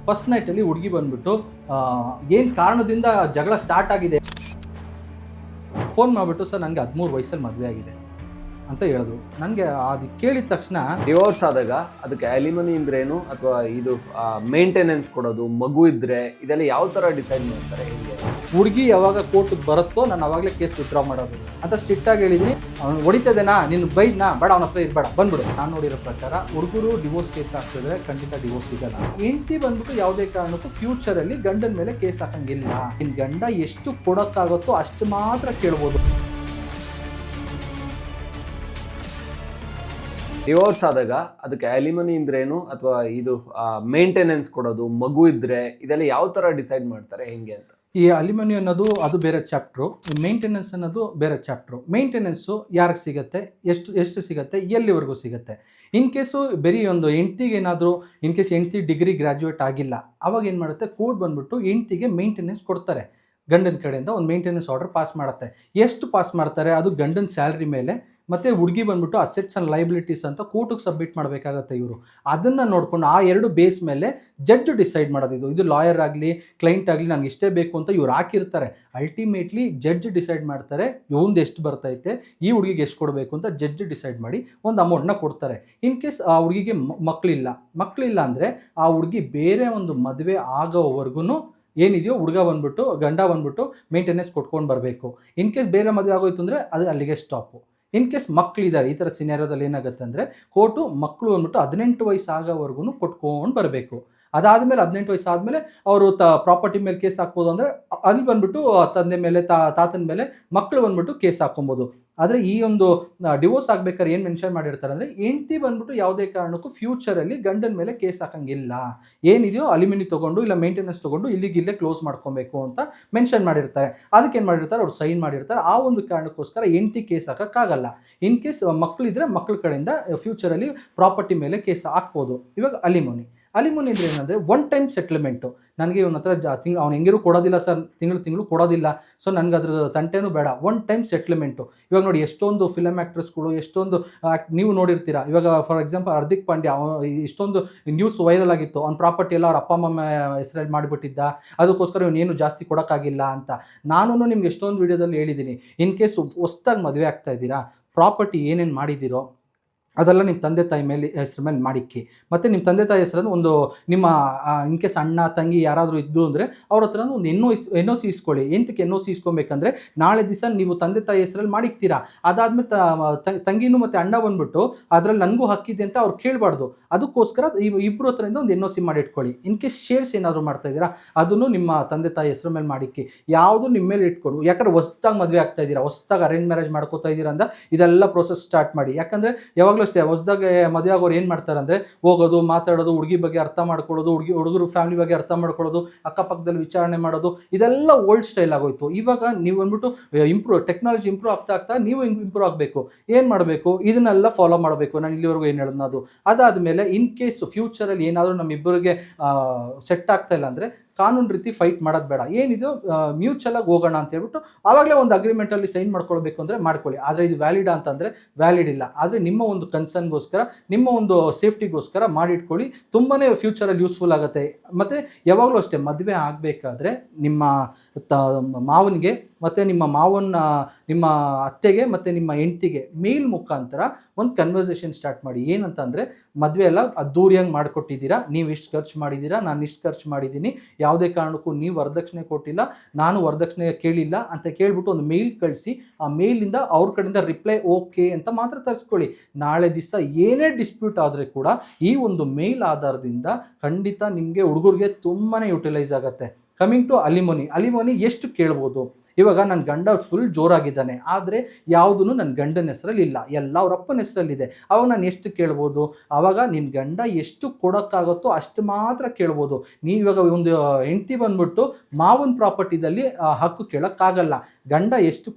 First ನೈಟಲ್ಲಿ ಹುಡುಗಿ ಬಂದ್ಬಿಟ್ಟು ಏನು ಕಾರಣದಿಂದ ಜಗಳ ಸ್ಟಾರ್ಟ್ ಆಗಿದೆ ಫೋನ್ ಮಾಡಿಬಿಟ್ಟು ಸರ್ ನನಗೆ 13 ವಯಸ್ಸಲ್ಲಿ ಮದುವೆ ಆಗಿದೆ ಅಂತ ಹೇಳಿದ್ರು. ನನಗೆ ಅದು ಕೇಳಿದ ತಕ್ಷಣ ಡಿವೋರ್ಸ್ ಆದಾಗ ಅದಕ್ಕೆ ಅಲಿಮನಿ ಅಂದ್ರೇನು ಅಥವಾ ಇದು ಮೇಂಟೆನೆನ್ಸ್ ಕೊಡೋದು, ಮಗು ಇದ್ರೆ ಇದೆಲ್ಲ ಯಾವ ಥರ ಡಿಸೈಡ್ ಮಾಡ್ತಾರೆ? ಹೇಗೆ ಹುಡುಗಿ ಯಾವಾಗ ಕೋರ್ಟಿಗೆ ಬರುತ್ತೋ ನಾನು ಅವಾಗಲೇ ಕೇಸ್ ವಿತ್ಡ್ರಾ ಮಾಡೋದು ಅಂತ ಸ್ಟ್ರಿಕ್ಟಾಗಿ ಹೇಳಿದ್ದೀನಿ. ಅವ್ನು ಹೊಡಿತದೇನಾ, ನಿನ್ನ ಬೈದ್ನಾ, ಬೇಡ ಅವನ ಹತ್ರ ಇರಬೇಡ, ಬಂದ್ಬಿಡು. ನಾನು ನೋಡಿರೋ ಪ್ರಕಾರ ಹುಡುಗರು ಡಿವೋರ್ಸ್ ಕೇಸ್ ಹಾಕಿದ್ರೆ ಖಂಡಿತ ಡಿವೋರ್ಸ್ ಸಿಗಲ್ಲ. ಹೆಂಡತಿ ಬಂದ್ಬಿಟ್ಟು ಯಾವುದೇ ಕಾರಣಕ್ಕೂ ಫ್ಯೂಚರಲ್ಲಿ ಗಂಡನ ಮೇಲೆ ಕೇಸ್ ಹಾಕಂಗಿಲ್ಲ. ನಿನ್ನ ಗಂಡ ಎಷ್ಟು ಕೊಡೋಕ್ಕಾಗುತ್ತೋ ಅಷ್ಟು ಮಾತ್ರ ಕೇಳ್ಬೋದು. ಡಿವೋರ್ಸ್ ಆದಾಗ ಅದಕ್ಕೆ ಅಲಿಮನಿ ಅಂದ್ರೇನು ಅಥವಾ ಇದು ಮೇಂಟೆನೆನ್ಸ್ ಕೊಡೋದು, ಮಗು ಇದ್ರೆ ಇದೆಲ್ಲ ಯಾವ ಥರ ಡಿಸೈಡ್ ಮಾಡ್ತಾರೆ ಹೆಂಗೆ ಅಂತ? ಈ ಅಲಿಮನಿ ಅನ್ನೋದು ಅದು ಬೇರೆ ಚಾಪ್ಟ್ರು, ಮೇಂಟೆನೆನ್ಸ್ ಅನ್ನೋದು ಬೇರೆ ಚಾಪ್ಟ್ರು. ಮೇಂಟೆನೆನ್ಸು ಯಾರಿಗೆ ಸಿಗುತ್ತೆ, ಎಷ್ಟು ಸಿಗುತ್ತೆ, ಎಲ್ಲಿವರೆಗೂ ಸಿಗುತ್ತೆ. ಇನ್ ಕೇಸು ಬರೀ ಒಂದು ಹೆಂಡ್ತಿಗೆ ಏನಾದರೂ ಇನ್ ಕೇಸ್ ಹೆಂಡ್ತಿ ಡಿಗ್ರಿ ಗ್ರ್ಯಾಜುಯೇಟ್ ಆಗಿಲ್ಲ, ಅವಾಗ ಏನು ಮಾಡುತ್ತೆ ಕೋರ್ಟ್ ಬಂದ್ಬಿಟ್ಟು ಹೆಂಡ್ತಿಗೆ ಮೇಂಟೆನೆನ್ಸ್ ಕೊಡ್ತಾರೆ. ಗಂಡನ ಕಡೆಯಿಂದ ಒಂದು ಮೇಂಟೆನೆನ್ಸ್ ಆರ್ಡರ್ ಪಾಸ್ ಮಾಡುತ್ತೆ. ಎಷ್ಟು ಪಾಸ್ ಮಾಡ್ತಾರೆ ಅದು ಗಂಡನ ಸ್ಯಾಲ್ರಿ ಮೇಲೆ, ಮತ್ತು ಹುಡುಗಿ ಬಂದ್ಬಿಟ್ಟು ಅಸೆಟ್ಸ್ ಆ್ಯಂಡ್ ಲೈಬಿಲಿಟೀಸ್ ಅಂತ ಕೋರ್ಟಿಗೆ ಸಬ್ಮಿಟ್ ಮಾಡಬೇಕಾಗತ್ತೆ ಇವರು. ಅದನ್ನು ನೋಡಿಕೊಂಡು ಆ ಎರಡು ಬೇಸ್ ಮೇಲೆ ಜಡ್ಜ್ ಡಿಸೈಡ್ ಮಾಡೋದು. ಇದು ಲಾಯರ್ ಆಗಲಿ ಕ್ಲೈಂಟ್ ಆಗಲಿ ನನಗೆ ಇಷ್ಟೇ ಬೇಕು ಅಂತ ಇವ್ರು ಹಾಕಿರ್ತಾರೆ. ಅಲ್ಟಿಮೇಟ್ಲಿ ಜಡ್ಜ್ ಡಿಸೈಡ್ ಮಾಡ್ತಾರೆ ಇವಂದು ಎಷ್ಟು ಬರ್ತೈತೆ, ಈ ಹುಡುಗಿಗೆ ಎಷ್ಟು ಕೊಡಬೇಕು ಅಂತ ಜಡ್ಜ್ ಡಿಸೈಡ್ ಮಾಡಿ ಒಂದು ಅಮೌಂಟ್ನ ಕೊಡ್ತಾರೆ. ಇನ್ ಕೇಸ್ ಆ ಹುಡುಗಿಗೆ ಮಕ್ಕಳಿಲ್ಲ ಅಂದರೆ ಆ ಹುಡುಗಿ ಬೇರೆ ಒಂದು ಮದುವೆ ಆಗೋವರೆಗೂ ಏನಿದೆಯೋ ಗಂಡ ಬಂದ್ಬಿಟ್ಟು ಮೇಂಟೆನೆನ್ಸ್ ಕೊಟ್ಕೊಂಡು ಬರಬೇಕು. ಇನ್ ಕೇಸ್ ಬೇರೆ ಮದುವೆ ಆಗೋಯ್ತು ಅಂದರೆ ಅದು ಅಲ್ಲಿಗೆ ಸ್ಟಾಪು. ಇನ್ ಕೇಸ್ ಮಕ್ಕಳಿದ್ದಾರೆ, ಈ ಥರ ಸಿನಾರಿಯೋದಲ್ಲಿ ಏನಾಗುತ್ತೆ ಅಂದರೆ ಕೋರ್ಟು ಮಕ್ಕಳು ಬಂದ್ಬಿಟ್ಟು 18 ವಯಸ್ಸು ಆಗೋವರೆಗೂ ಕೊಟ್ಕೊಂಡು ಬರಬೇಕು. ಅದಾದಮೇಲೆ 18 ವಯಸ್ಸು ಆದಮೇಲೆ ಅವರು ಪ್ರಾಪರ್ಟಿ ಮೇಲೆ ಕೇಸ್ ಹಾಕ್ಬೋದು. ಅಂದರೆ ಅಲ್ಲಿ ಬಂದ್ಬಿಟ್ಟು ತಂದೆ ಮೇಲೆ ತಾತನ ಮೇಲೆ ಮಕ್ಕಳು ಬಂದ್ಬಿಟ್ಟು ಕೇಸ್ ಹಾಕ್ಕೊಬೋದು. ಆದರೆ ಈ ಒಂದು ಡಿವೋರ್ಸ್ ಆಗ್ಬೇಕಾದ್ರೆ ಏನು ಮೆನ್ಷನ್ ಮಾಡಿರ್ತಾರೆ ಅಂದರೆ ಹೆಂಡ್ತಿ ಬಂದ್ಬಿಟ್ಟು ಯಾವುದೇ ಕಾರಣಕ್ಕೂ ಫ್ಯೂಚರಲ್ಲಿ ಗಂಡನ ಮೇಲೆ ಕೇಸ್ ಹಾಕಂಗಿಲ್ಲ. ಏನಿದೆಯೋ ಅಲಿಮಿನಿ ತೊಗೊಂಡು ಇಲ್ಲ ಮೇಂಟೆನೆನ್ಸ್ ತೊಗೊಂಡು ಇಲ್ಲಿಗಿಲ್ಲೇ ಕ್ಲೋಸ್ ಮಾಡ್ಕೊಬೇಕು ಅಂತ ಮೆನ್ಷನ್ ಮಾಡಿರ್ತಾರೆ. ಅದಕ್ಕೆ ಏನು ಮಾಡಿರ್ತಾರೆ, ಅವ್ರು ಸೈನ್ ಮಾಡಿರ್ತಾರೆ. ಆ ಒಂದು ಕಾರಣಕ್ಕೋಸ್ಕರ ಹೆಂಡ್ತಿ ಕೇಸ್ ಹಾಕೋಕ್ಕಾಗಲ್ಲ. ಇನ್ ಕೇಸ್ ಮಕ್ಕಳಿದ್ರೆ ಮಕ್ಕಳ ಕಡೆಯಿಂದ ಫ್ಯೂಚರಲ್ಲಿ ಪ್ರಾಪರ್ಟಿ ಮೇಲೆ ಕೇಸ್ ಹಾಕ್ಬೋದು. ಇವಾಗ ಅಲಿಮನಿ ಅಂದರೆ ಏನಂದರೆ ಒನ್ ಟೈಮ್ ಸೆಟ್ಲ್ಮೆಂಟು. ನನಗೆ ಇವನ ಹತ್ರ ಅವ್ನು ಹೆಂಗಿರೂ ಕೊಡೋದಿಲ್ಲ ಸರ್, ತಿಂಗಳು ಕೊಡೋದಿಲ್ಲ, ಸೊ ನನಗೆ ಅದ್ರ ತಂಟೆನೂ ಬೇಡ, ಒನ್ ಟೈಮ್ ಸೆಟ್ಲ್ಮೆಂಟು. ಇವಾಗ ನೋಡಿ ಎಷ್ಟೊಂದು ಫಿಲಮ್ ಆ್ಯಕ್ಟ್ರಸ್ಗಳು ಎಷ್ಟೊಂದು ನೀವು ನೋಡಿರ್ತೀರ. ಇವಾಗ ಫಾರ್ ಎಕ್ಸಾಂಪಲ್ ಹಾರ್ದಿಕ್ ಪಾಂಡ್ಯ ಇಷ್ಟೊಂದು ನ್ಯೂಸ್ ವೈರಲ್ ಆಗಿತ್ತು, ಅವ್ನ ಪ್ರಾಪರ್ಟಿ ಎಲ್ಲ ಅವ್ರ ಅಪ್ಪ ಅಮ್ಮ ಹೆಸರಲ್ಲಿ ಮಾಡಿಬಿಟ್ಟಿದ್ದ, ಅದಕ್ಕೋಸ್ಕರ ಇವನೇನು ಜಾಸ್ತಿ ಕೊಡೋಕ್ಕಾಗಿಲ್ಲ ಅಂತ. ನಾನು ನಿಮ್ಗೆ ಎಷ್ಟೊಂದು ವೀಡಿಯೋದಲ್ಲಿ ಹೇಳಿದ್ದೀನಿ, ಇನ್ ಕೇಸ್ ಹೊಸ್ದಾಗಿ ಮದುವೆ ಆಗ್ತಾ ಇದ್ದೀರಾ, ಪ್ರಾಪರ್ಟಿ ಏನೇನು ಮಾಡಿದ್ದೀರೋ ಅದೆಲ್ಲ ನಿಮ್ಮ ತಂದೆ ತಾಯಿ ಮೇಲೆ ಹೆಸ್ರ ಮೇಲೆ ಮಾಡಿಕ್ಕಿ. ಮತ್ತು ನಿಮ್ಮ ತಂದೆ ತಾಯಿ ಹೆಸರನ್ನು ಒಂದು ನಿಮ್ಮ ಇನ್ ಕೇಸ್ ಅಣ್ಣ ತಂಗಿ ಯಾರಾದರೂ ಇದ್ದು ಅಂದರೆ ಅವ್ರ ಹತ್ರ ಒಂದು ಎನ್ ಒ ಸಿ ಇಸ್ಕೊಳ್ಳಿ. ಎಂತಕ್ಕೆ ಎನ್ ಒ ಸಿ ಇಸ್ಕೊಬೇಕಂದ್ರೆ ನಾಳೆ ದಿವಸ ನೀವು ತಂದೆ ತಾಯಿ ಹೆಸರಲ್ಲಿ ಮಾಡಿಕ್ತೀರಾ, ಅದಾದಮೇಲೆ ತಂಗಿನೂ ಮತ್ತು ಅಣ್ಣ ಬಂದ್ಬಿಟ್ಟು ಅದರಲ್ಲಿ ನನಗೂ ಹಕ್ಕಿದೆ ಅಂತ ಅವ್ರು ಕೇಳಬಾರ್ದು. ಅದಕ್ಕೋಸ್ಕರ ಇಬ್ಬರು ಹತ್ರದಿಂದ ಒಂದು ಎನ್ ಒ ಸಿ ಮಾಡಿ ಇಟ್ಕೊಳ್ಳಿ. ಇನ್ ಕೇಸ್ ಶೇರ್ಸ್ ಏನಾದರೂ ಮಾಡ್ತಾ ಇದ್ದೀರಾ ಅದನ್ನು ನಿಮ್ಮ ತಂದೆ ತಾಯಿ ಹೆಸರ ಮೇಲೆ ಮಾಡಿಕ್ಕಿ. ಯಾವುದು ನಿಮ್ಮ ಮೇಲೆ ಇಟ್ಕೊಡು. ಯಾಕಂದರೆ ಹೊಸ್ದಾಗಿ ಮದುವೆ ಆಗ್ತಾ ಇದ್ದೀರಾ, ಹೊಸ್ದಾಗಿ ಅರೇಂಜ್ ಮ್ಯಾರೇಜ್ ಮಾಡ್ಕೋತಾ ಇದ್ದೀರಾ ಅಂತ ಇದೆಲ್ಲ ಪ್ರೋಸೆಸ್ ಸ್ಟಾರ್ಟ್ ಮಾಡಿ. ಯಾಕಂದರೆ ಯಾವಾಗಲೂ ಅಷ್ಟೇ ಹೊಸದಾಗಿ ಮದುವೆ ಆಗೋರು ಏನು ಮಾಡ್ತಾರೆ ಅಂದರೆ ಹೋಗೋದು, ಮಾತಾಡೋದು, ಹುಡುಗಿ ಬಗ್ಗೆ ಅರ್ಥ ಮಾಡ್ಕೊಳ್ಳೋದು, ಹುಡುಗರು ಫ್ಯಾಮಿಲಿ ಬಗ್ಗೆ ಅರ್ಥ ಮಾಡ್ಕೊಳ್ಳೋದು, ಅಕ್ಕಪಕ್ಕದಲ್ಲಿ ವಿಚಾರಣೆ ಮಾಡೋದು, ಇದೆಲ್ಲ ಓಲ್ಡ್ ಸ್ಟೈಲ್ ಆಗೋಯ್ತು. ಇವಾಗ ನೀವು ಬಂದ್ಬಿಟ್ಟು ಟೆಕ್ನಾಲಜಿ ಇಂಪ್ರೂವ್ ಆಗ್ತಾ ನೀವು ಇಂಪ್ರೂವ್ ಆಗಬೇಕು. ಏನು ಮಾಡಬೇಕು, ಇದನ್ನೆಲ್ಲ ಫಾಲೋ ಮಾಡಬೇಕು. ನಾನು ಇಲ್ಲಿವರೆಗೂ ಏನು ಹೇಳೋದು ಅದು. ಅದಾದಮೇಲೆ ಇನ್ ಕೇಸ್ ಫ್ಯೂಚರಲ್ಲಿ ಏನಾದರೂ ನಮ್ಮಿಬ್ಬರಿಗೆ ಸೆಟ್ ಆಗ್ತಾ ಇಲ್ಲ ಅಂದರೆ ಕಾನೂನು ರೀತಿ ಫೈಟ್ ಮಾಡೋದು ಬೇಡ. ಏನಿದು ಮ್ಯೂಚುವಲಾಗಿ ಹೋಗೋಣ ಅಂತ ಹೇಳ್ಬಿಟ್ಟು ಆವಾಗಲೇ ಒಂದು ಅಗ್ರಿಮೆಂಟಲ್ಲಿ ಸೈನ್ ಮಾಡ್ಕೊಳ್ಬೇಕು ಅಂದರೆ ಮಾಡ್ಕೊಳ್ಳಿ. ಆದರೆ ಇದು ವ್ಯಾಲಿಡಾ ಅಂತಂದರೆ ವ್ಯಾಲಿಡ್ ಇಲ್ಲ. ಆದರೆ ನಿಮ್ಮ ಒಂದು ಕನ್ಸರ್ನ್ಗೋಸ್ಕರ, ನಿಮ್ಮ ಒಂದು ಸೇಫ್ಟಿಗೋಸ್ಕರ ಮಾಡಿಟ್ಕೊಳ್ಳಿ. ತುಂಬಾ ಫ್ಯೂಚರಲ್ಲಿ ಯೂಸ್ಫುಲ್ ಆಗುತ್ತೆ. ಮತ್ತು ಯಾವಾಗಲೂ ಅಷ್ಟೇ ಮದುವೆ ಆಗಬೇಕಾದ್ರೆ ನಿಮ್ಮ ಮಾವನಿಗೆ ಮತ್ತು ನಿಮ್ಮ ಅತ್ತೆಗೆ ಮತ್ತು ನಿಮ್ಮ ಹೆಂಡ್ತಿಗೆ ಮೇಲ್ ಮುಖಾಂತರ ಒಂದು ಕನ್ವರ್ಸೇಷನ್ ಸ್ಟಾರ್ಟ್ ಮಾಡಿ. ಏನಂತಂದರೆ ಮದುವೆ ಎಲ್ಲ ಅದ್ದೂರಿಯಾಗಿ ಮಾಡಿಕೊಟ್ಟಿದ್ದೀರಾ, ನೀವು ಇಷ್ಟು ಖರ್ಚು ಮಾಡಿದ್ದೀರಾ, ನಾನು ಇಷ್ಟು ಖರ್ಚು ಮಾಡಿದ್ದೀನಿ, ಯಾವುದೇ ಕಾರಣಕ್ಕೂ ನೀವು ವರದಕ್ಷಿಣೆ ಕೊಟ್ಟಿಲ್ಲ, ನಾನು ವರದಕ್ಷಿಣೆ ಕೇಳಿಲ್ಲ ಅಂತ ಕೇಳ್ಬಿಟ್ಟು ಒಂದು ಮೇಲ್ ಕಳಿಸಿ. ಆ ಮೇಲಿಂದ ಅವ್ರ ಕಡೆಯಿಂದ ರಿಪ್ಲೈ ಓಕೆ ಅಂತ ಮಾತ್ರ ತರಿಸ್ಕೊಳ್ಳಿ. ನಾಳೆ ದಿವಸ ಏನೇ ಡಿಸ್ಪ್ಯೂಟ್ ಆದರೆ ಕೂಡ ಈ ಒಂದು ಮೇಲ್ ಆಧಾರದಿಂದ ಖಂಡಿತ ನಿಮಗೆ ಹುಡುಗರಿಗೆ ತುಂಬಾ ಯುಟಿಲೈಸ್ ಆಗುತ್ತೆ. ಕಮಿಂಗ್ ಟು ಅಲಿಮನಿ ಎಷ್ಟು ಕೇಳ್ಬೋದು? ಇವಾಗ ನನ್ನ ಗಂಡ ಫುಲ್ ಜೋರಾಗಿದ್ದಾನೆ, ಆದರೆ ಯಾವುದೂ ನನ್ನ ಗಂಡನ ಹೆಸರಲ್ಲಿ ಇಲ್ಲ, ಎಲ್ಲ ಅವ್ರ ಅಪ್ಪನ ಹೆಸರಲ್ಲಿದೆ. ಅವಾಗ ನಾನು ಎಷ್ಟು ಕೇಳ್ಬೋದು? ಆವಾಗ ನಿನ್ನ ಗಂಡ ಎಷ್ಟು ಕೊಡೋಕ್ಕಾಗುತ್ತೋ ಅಷ್ಟು ಮಾತ್ರ ಕೇಳ್ಬೋದು. ನೀವು ಇವಾಗ ಒಂದು ಹೆಂಡ್ತಿ ಬಂದ್ಬಿಟ್ಟು ಮಾವನ ಪ್ರಾಪರ್ಟಿದಲ್ಲಿ ಹಕ್ಕು ಕೇಳೋಕ್ಕಾಗಲ್ಲ. ಗಂಡ ಎಷ್ಟು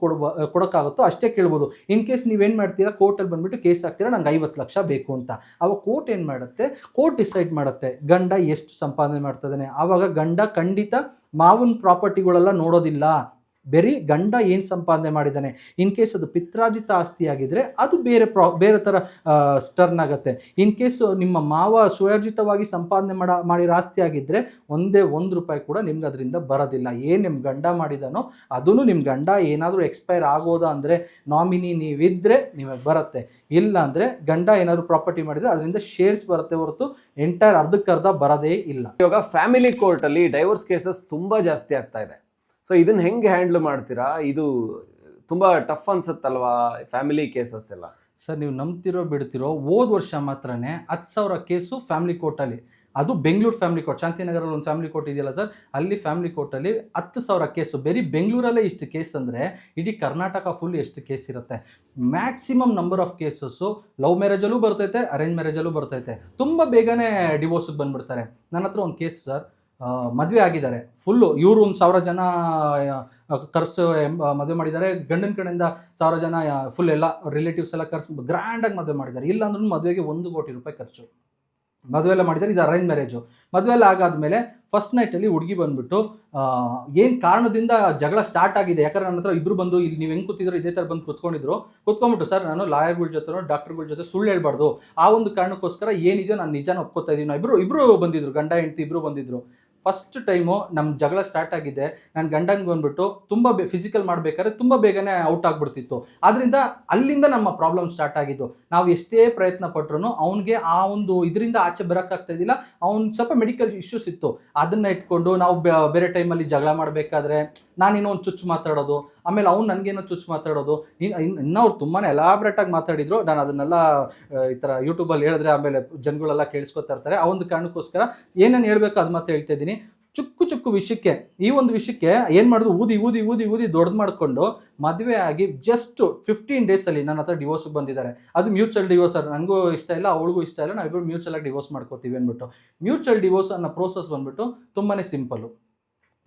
ಕೊಡೋಕ್ಕಾಗುತ್ತೋ ಅಷ್ಟೇ ಕೇಳ್ಬೋದು. ಇನ್ ಕೇಸ್ ನೀವೇನು ಮಾಡ್ತೀರಾ, ಕೋರ್ಟಲ್ಲಿ ಬಂದುಬಿಟ್ಟು ಕೇಸ್ ಹಾಕ್ತೀರಾ, ನಂಗೆ 50 ಲಕ್ಷ ಬೇಕು ಅಂತ. ಆವಾಗ ಕೋರ್ಟ್ ಏನು ಮಾಡುತ್ತೆ, ಕೋರ್ಟ್ ಡಿಸೈಡ್ ಮಾಡುತ್ತೆ ಗಂಡ ಎಷ್ಟು ಸಂಪಾದನೆ ಮಾಡ್ತಿದ್ದಾನೆ. ಆವಾಗ ಗಂಡ ಖಂಡಿತ ಮಾವನ ಪ್ರಾಪರ್ಟಿಗಳೆಲ್ಲ ನೋಡೋದಿಲ್ಲ, ಬರೀ ಗಂಡ ಏನು ಸಂಪಾದನೆ ಮಾಡಿದ್ದಾನೆ, ಇನ್ ಕೇಸ್ ಅದು ಪಿತ್ರಾರ್ಜಿತ ಆಸ್ತಿ ಆಗಿದ್ರೆ ಅದು ಬೇರೆ ಥರ ಟರ್ನ್ ಆಗುತ್ತೆ. ಇನ್ ಕೇಸ್ ನಿಮ್ಮ ಮಾವ ಸುಯಾರ್ಜಿತವಾಗಿ ಸಂಪಾದನೆ ಮಾಡಿರೋ ಆಸ್ತಿ ಆಗಿದ್ದರೆ ಒಂದೇ ₹1 ಕೂಡ ನಿಮ್ಗೆ ಅದರಿಂದ ಬರೋದಿಲ್ಲ. ಏನು ನಿಮ್ಮ ಗಂಡ ಮಾಡಿದಾನೋ ಅದೂ ನಿಮ್ಮ ಗಂಡ ಏನಾದರೂ ಎಕ್ಸ್ಪೈರ್ ಆಗೋದಾ ಅಂದರೆ ನಾಮಿನಿ ನೀವಿದ್ದರೆ ನಿಮಗೆ ಬರುತ್ತೆ, ಇಲ್ಲ ಅಂದರೆ ಗಂಡ ಏನಾದರೂ ಪ್ರಾಪರ್ಟಿ ಮಾಡಿದರೆ ಅದರಿಂದ ಶೇರ್ಸ್ ಬರುತ್ತೆ ಹೊರತು ಎಂಟೈರ್ ಅರ್ಧಕ್ಕರ್ಧ ಬರೋದೇ ಇಲ್ಲ. ಇವಾಗ ಫ್ಯಾಮಿಲಿ ಕೋರ್ಟಲ್ಲಿ ಡೈವೋರ್ಸ್ ಕೇಸಸ್ ತುಂಬ ಜಾಸ್ತಿ ಆಗ್ತಾ ಇದೆ. ಸೊ ಇದನ್ನ ಹೆಂಗೆ ಹ್ಯಾಂಡಲ್ ಮಾಡ್ತೀರಾ? ಇದು ತುಂಬ ಟಫ್ ಅನ್ಸುತ್ತಲ್ವಾ ಫ್ಯಾಮಿಲಿ ಕೇಸಸ್ ಎಲ್ಲ? ಸರ್, ನೀವು ನಂಬ್ತಿರೋ ಬಿಡ್ತಿರೋ, ಹೋದ ವರ್ಷ ಮಾತ್ರನೇ 10,000 ಕೇಸು ಫ್ಯಾಮಿಲಿ ಕೋರ್ಟಲ್ಲಿ, ಅದು ಬೆಂಗಳೂರು ಫ್ಯಾಮಿಲಿ ಕೋರ್ಟ್, ಶಾಂತಿನಗರಲ್ಲಿ ಒಂದು ಫ್ಯಾಮಿಲಿ ಕೋರ್ಟ್ ಇದೆಯಲ್ಲ ಸರ್, ಅಲ್ಲಿ ಫ್ಯಾಮಿಲಿ ಕೋರ್ಟಲ್ಲಿ 10,000 ಕೇಸು. ಬರೀ ಬೆಂಗಳೂರಲ್ಲೇ ಇಷ್ಟು ಕೇಸ್ ಅಂದರೆ ಇಡೀ ಕರ್ನಾಟಕ ಫುಲ್ ಎಷ್ಟು ಕೇಸ್ ಇರುತ್ತೆ. Maximum number of cases love ಮ್ಯಾರೇಜಲ್ಲೂ ಬರ್ತೈತೆ, ಅರೇಂಜ್ ಮ್ಯಾರೇಜಲ್ಲೂ ಬರ್ತೈತೆ. ತುಂಬ ಬೇಗನೆ ಡಿವೋರ್ಸಿಗೆ ಬಂದುಬಿಡ್ತಾರೆ. ನನ್ನ ಹತ್ರ ಒಂದು ಕೇಸ್ ಸರ್, ಮದುವೆ ಆಗಿದ್ದಾರೆ, ಫುಲ್ಲು ಇವರು ಒಂದು 1,000 ಜನ ಕರ್ಸು ಮದುವೆ ಮಾಡಿದ್ದಾರೆ. ಗಂಡನ ಕಡೆಯಿಂದ 1,000 ಜನ ಫುಲ್ ಎಲ್ಲ ರಿಲೇಟಿವ್ಸ್ ಎಲ್ಲ ಕರ್ಸಿ ಗ್ರ್ಯಾಂಡಾಗಿ ಮದುವೆ ಮಾಡಿದ್ದಾರೆ. ಇಲ್ಲ ಅಂದ್ರೂ ಮದುವೆಗೆ ₹1,00,00,000 ಖರ್ಚು. ಮದುವೆ ಎಲ್ಲ ಮಾಡಿದ್ದಾರೆ. ಇದು ಅರೇಂಜ್ ಮ್ಯಾರೇಜು. ಮದುವೆ ಎಲ್ಲ ಆಗಾದ್ಮೇಲೆ ಫಸ್ಟ್ ನೈಟಲ್ಲಿ ಹುಡುಗಿ ಬಂದುಬಿಟ್ಟು ಏನು ಕಾರಣದಿಂದ ಜಗಳ ಸ್ಟಾರ್ಟ್ ಆಗಿದೆ, ಯಾಕಂದ್ರೆ ನನ್ನ ಹತ್ರ ಇಬ್ಬರು ಬಂದು ಇಲ್ಲಿ ನೀವು ಹೆಂಗೆ ಕೂತಿದ್ರು ಇದೇ ಥರ ಬಂದು ಕೂತ್ಕೊಂಡ್ಬಿಟ್ಟು ಸರ್, ನಾನು ಲಾಯರ್ಗಳ ಜೊತೆ ಡಾಕ್ಟರ್ಗಳ ಜೊತೆ ಸುಳ್ಳು ಹೇಳ್ಬಾರ್ದು, ಆ ಒಂದು ಕಾರಣಕ್ಕೋಸ್ಕರ ಏನಿದೆಯೋ ನಾನು ನಿಜಾನ ಒಪ್ಕೋತಾ ಇದ್ದೀವಿ. ನಾವು ಇಬ್ಬರು ಬಂದಿದ್ರು, ಗಂಡ ಹೆಂಡತಿ ಇಬ್ಬರು ಬಂದಿದ್ರು. ಫಸ್ಟ್ ಟೈಮು ನಮ್ಮ ಜಗಳ ಸ್ಟಾರ್ಟ್ ಆಗಿದೆ. ನನ್ನ ಗಂಡಂಗೆ ಬಂದುಬಿಟ್ಟು ತುಂಬ ಫಿಸಿಕಲ್ ಮಾಡಬೇಕಾದ್ರೆ ತುಂಬ ಬೇಗನೆ ಔಟ್ ಆಗಿಬಿಡ್ತಿತ್ತು. ಆದ್ದರಿಂದ ಅಲ್ಲಿಂದ ನಮ್ಮ ಪ್ರಾಬ್ಲಮ್ ಸ್ಟಾರ್ಟ್ ಆಗಿದ್ದು. ನಾವು ಎಷ್ಟೇ ಪ್ರಯತ್ನ ಪಟ್ರು ಅವನಿಗೆ ಆ ಒಂದು ಇದರಿಂದ ಆಚೆ ಬರೋಕ್ಕಾಗ್ತಾ ಇದ್ದಿಲ್ಲ. ಅವ್ನು ಸ್ವಲ್ಪ ಮೆಡಿಕಲ್ ಇಶ್ಯೂಸ್ ಇತ್ತು, ಅದನ್ನು ಇಟ್ಕೊಂಡು ನಾವು ಬೇರೆ ಟೈಮಲ್ಲಿ ಜಗಳ ಮಾಡಬೇಕಾದ್ರೆ ನಾನೇನೋ ಒಂದು ಚುಚ್ಚು ಮಾತಾಡೋದು, ಆಮೇಲೆ ಅವ್ನು ನನಗೇನೋ ಚುಚ್ಚು ಮಾತಾಡೋದು. ಇನ್ನೂ ಅವ್ರು ತುಂಬಾ ಎಲಾಬ್ರೇಟಾಗಿ ಮಾತಾಡಿದ್ರು. ನಾನು ಅದನ್ನೆಲ್ಲ ಈ ಥರ ಯೂಟ್ಯೂಬಲ್ಲಿ ಹೇಳಿದ್ರೆ ಆಮೇಲೆ ಜನಗಳೆಲ್ಲ ಕೇಳಿಸ್ಕೊತಾ ಇರ್ತಾರೆ. ಆ ಒಂದು ಕಾರಣಕ್ಕೋಸ್ಕರ ಏನೇನು ಹೇಳಬೇಕು ಅದು ಮಾತ್ರ ಹೇಳ್ತಾ ಇದ್ದೀನಿ. ಚುಕ್ಕು ವಿಷಯಕ್ಕೆ, ಈ ಒಂದು ವಿಷಯಕ್ಕೆ ಏನು ಮಾಡಿದ್ರು, ಊದಿ ದೊಡ್ಡದು ಮಾಡಿಕೊಂಡು ಮದುವೆ ಆಗಿ ಜಸ್ಟ್ 15 ಡೇಸಲ್ಲಿ ನನ್ನ ಹತ್ರ ಡಿವೋರ್ಸ್ಗೆ ಬಂದಿದ್ದಾರೆ. ಅದು ಮ್ಯೂಚುವಲ್ ಡಿವೋರ್ಸ್. ನನಗೂ ಇಷ್ಟ ಇಲ್ಲ, ಅವಳಿಗೂ ಇಷ್ಟ ಇಲ್ಲ, ನಾವಿಬ್ಬರು ಮ್ಯೂಚುವಲಾಗಿ ಡಿವೋರ್ಸ್ ಮಾಡ್ಕೋತೀವಿ ಅಂದ್ಬಿಟ್ಟು. ಮ್ಯೂಚುವಲ್ ಡಿವೋರ್ಸ್ ಅನ್ನೋ ಪ್ರೋಸೆಸ್ ಬಂದುಬಿಟ್ಟು ತುಂಬಾ ಸಿಂಪಲ್ಲು.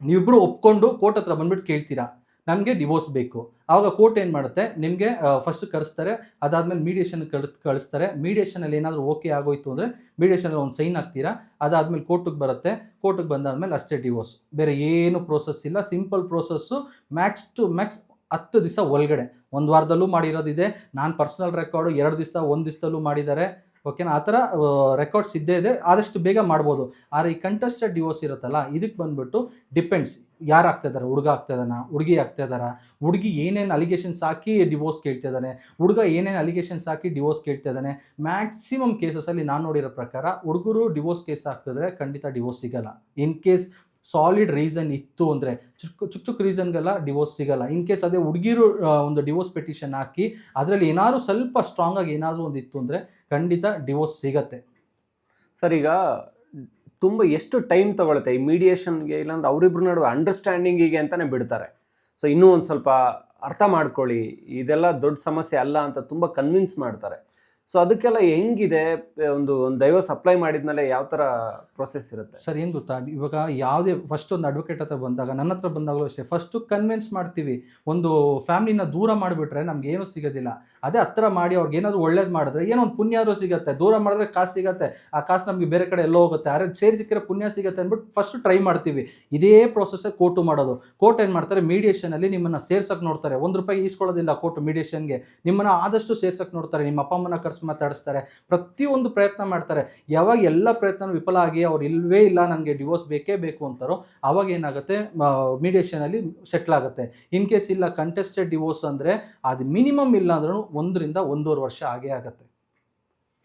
ನೀವಿಬ್ಬರು ಒಪ್ಕೊಂಡು ಕೋರ್ಟ್ ಹತ್ರ ಬಂದುಬಿಟ್ಟು ಕೇಳ್ತೀರಾ, ನಮಗೆ ಡಿವೋರ್ಸ್ ಬೇಕು. ಆವಾಗ ಕೋರ್ಟ್ ಏನು ಮಾಡುತ್ತೆ, ನಿಮಗೆ ಫಸ್ಟ್ ಕರೆಸ್ತಾರೆ, ಅದಾದಮೇಲೆ ಮೀಡಿಯೇಷನ್ ಕಳಿಸ್ತಾರೆ. ಮೀಡಿಯೇಷನಲ್ಲಿ ಏನಾದರೂ ಓಕೆ ಆಗೋಯ್ತು ಅಂದರೆ ಮೀಡಿಯೇಷನಲ್ಲಿ ಒಂದು ಸೈನ್ ಹಾಕ್ತೀರಾ. ಅದಾದಮೇಲೆ ಕೋರ್ಟಿಗೆ ಬರುತ್ತೆ. ಕೋರ್ಟಿಗೆ ಬಂದಾದಮೇಲೆ ಅಷ್ಟೇ ಡಿವೋರ್ಸ್, ಬೇರೆ ಏನು ಪ್ರೋಸೆಸ್ ಇಲ್ಲ. Simple process. Max to max 10 ದಿವಸ ಒಳಗಡೆ. ಒಂದು ವಾರದಲ್ಲೂ ಮಾಡಿರೋದಿದೆ. ನಾನು ಪರ್ಸ್ನಲ್ ರೆಕಾರ್ಡು 2 ದಿವಸ 1 ದಿವಸದಲ್ಲೂ ಮಾಡಿದ್ದಾರೆ. ಓಕೆನಾ? ಆ ಥರ ರೆಕಾರ್ಡ್ಸ್ ಇದ್ದೇ ಇದೆ, ಆದಷ್ಟು ಬೇಗ ಮಾಡ್ಬೋದು. ಆದರೆ ಈ ಕಂಟೆಸ್ಟೆಡ್ ಡಿವೋರ್ಸ್ ಇರುತ್ತಲ್ಲ, ಇದಕ್ಕೆ ಬಂದುಬಿಟ್ಟು ಡಿಪೆಂಡ್ಸ್, ಯಾರು ಆಗ್ತಾ ಇದ್ದಾರೆ, ಹುಡುಗ ಆಗ್ತಾ ಇದ್ದಾನ, ಹುಡುಗಿ ಆಗ್ತಾ ಇದ್ದಾರಾ, ಹುಡುಗಿ ಏನೇನು ಅಲಿಗೇಷನ್ಸ್ ಹಾಕಿ ಡಿವೋರ್ಸ್ ಕೇಳ್ತಾ ಇದ್ದಾನೆ, ಹುಡುಗ ಏನೇನು ಅಲಿಗೇಷನ್ಸ್ ಹಾಕಿ ಡಿವೋರ್ಸ್ ಕೇಳ್ತಾ ಇದ್ದಾನೆ. ಮ್ಯಾಕ್ಸಿಮಮ್ ಕೇಸಸಲ್ಲಿ ನಾನು ನೋಡಿರೋ ಪ್ರಕಾರ ಹುಡುಗರು ಡಿವೋರ್ಸ್ ಕೇಸ್ ಹಾಕಿದ್ರೆ ಖಂಡಿತ ಡಿವೋರ್ಸ್ ಸಿಗಲ್ಲ. ಇನ್ ಕೇಸ್ ಸಾಲಿಡ್ ರೀಸನ್ ಇತ್ತು ಅಂದರೆ, ಚುಕ್ ರೀಸನ್ಗೆಲ್ಲ ಡಿವೋರ್ಸ್ ಸಿಗಲ್ಲ. ಇನ್ ಕೇಸ್ ಅದೇ ಹುಡುಗಿರು ಒಂದು ಡಿವೋರ್ಸ್ ಪೆಟಿಷನ್ ಹಾಕಿ ಅದರಲ್ಲಿ ಏನಾದರೂ ಸ್ವಲ್ಪ ಸ್ಟ್ರಾಂಗ್ ಆಗಿ ಏನಾದರೂ ಒಂದು ಇತ್ತು ಅಂದರೆ ಖಂಡಿತ ಡಿವೋರ್ಸ್ ಸಿಗತ್ತೆ. ಸರ್, ಈಗ ತುಂಬ ಎಷ್ಟು ಟೈಮ್ ತಗೊಳುತ್ತೆ ಈ ಮೀಡಿಯೇಷನ್ಗೆ? ಇಲ್ಲಾಂದ್ರೆ ಅವರಿಬ್ರು ನಡುವೆ ಅಂಡರ್ಸ್ಟ್ಯಾಂಡಿಂಗಿಗೆ ಅಂತಲೇ ಬಿಡ್ತಾರೆ. ಸೊ ಇನ್ನೂ ಒಂದು ಸ್ವಲ್ಪ ಅರ್ಥ ಮಾಡ್ಕೊಳ್ಳಿ, ಇದೆಲ್ಲ ದೊಡ್ಡ ಸಮಸ್ಯೆ ಅಲ್ಲ ಅಂತ ತುಂಬ ಕನ್ವಿನ್ಸ್ ಮಾಡ್ತಾರೆ. ಸೊ ಅದಕ್ಕೆಲ್ಲ ಹೆಂಗಿದೆ? ಒಂದು ಡೈವರ್ಸ್ ಅಪ್ಲೈ ಮಾಡಿದ್ಮೇಲೆ ಯಾವ ಥರ ಪ್ರೊಸೆಸ್ ಇರುತ್ತೆ ಸರ್? ಏನು ಗೊತ್ತಾ, ಇವಾಗ ಯಾವುದೇ ಫಸ್ಟ್ ಒಂದು ಅಡ್ವೊಕೇಟ್ ಹತ್ರ ಬಂದಾಗ, ನನ್ನ ಹತ್ರ ಬಂದಾಗಲೂ ಅಷ್ಟೇ, ಫಸ್ಟು ಕನ್ವಿನ್ಸ್ ಮಾಡ್ತೀವಿ. ಒಂದು ಫ್ಯಾಮಿಲಿನ ದೂರ ಮಾಡಿಬಿಟ್ರೆ ನಮ್ಗೆ ಏನೂ ಸಿಗೋದಿಲ್ಲ. ಅದೇ ಹತ್ರ ಮಾಡಿ ಅವ್ರಿಗೆ ಏನಾದರೂ ಒಳ್ಳೇದು ಮಾಡಿದ್ರೆ ಏನೋ ಒಂದು ಪುಣ್ಯ ಆದರೂ ಸಿಗುತ್ತೆ. ದೂರ ಮಾಡಿದ್ರೆ ಕಾಸು ಸಿಗುತ್ತೆ, ಆ ಕಾಸು ನಮಗೆ ಬೇರೆ ಕಡೆ ಎಲ್ಲೋ ಹೋಗುತ್ತೆ. ಆದರೆ ಸೇರಿ ಸಿಕ್ಕಿರೋ ಪುಣ್ಯ ಸಿಗುತ್ತೆ ಅಂದ್ಬಿಟ್ಟು ಫಸ್ಟು ಟ್ರೈ ಮಾಡ್ತೀವಿ. ಇದೇ ಪ್ರೋಸೆಸ್ಸೇ ಕೋರ್ಟು ಮಾಡೋದು. ಕೋರ್ಟ್ ಏನು ಮಾಡ್ತಾರೆ, ಮೀಡಿಯೇಷನಲ್ಲಿ ನಿಮ್ಮನ್ನು ಸೇರ್ಸಕ್ಕೆ ನೋಡ್ತಾರೆ. ₹1 ಈಸ್ಕೊಳ್ಳೋದಿಲ್ಲ ಕೋರ್ಟು ಮೀಡಿಯೇಷನ್ಗೆ. ನಿಮ್ಮನ್ನು ಆದಷ್ಟು ಸೇರ್ಸಕ್ಕೆ ನೋಡ್ತಾರೆ. ನಿಮ್ಮ ಅಪ್ಪ ಅಮ್ಮನ ಕರ್ಸಿ ಮಾತಾಡಿಸ್ತಾರೆ. ಪ್ರತಿಯೊಂದು ಪ್ರಯತ್ನ ಮಾಡ್ತಾರೆ. ಯಾವಾಗ ಎಲ್ಲ ಪ್ರಯತ್ನ ವಿಫಲ ಆಗಿ ಅವ್ರು ಇಲ್ಲವೇ ಇಲ್ಲ, ನನಗೆ ಡಿವೋರ್ಸ್ ಬೇಕೇ ಬೇಕು ಅಂತಾರೋ ಆವಾಗ ಏನಾಗುತ್ತೆ, ಮೀಡಿಯೇಷನಲ್ಲಿ ಸೆಟ್ಲ್ ಆಗುತ್ತೆ. ಇನ್ ಕೇಸ್ ಇಲ್ಲ ಕಂಟೆಸ್ಟೆಡ್ ಡಿವೋರ್ಸ್ ಅಂದರೆ ಅದು ಮಿನಿಮಮ್ ಇಲ್ಲ ಅಂದ್ರೂ 1 ರಿಂದ 1.5 ವರ್ಷ ಆಗೇ ಆಗುತ್ತೆ.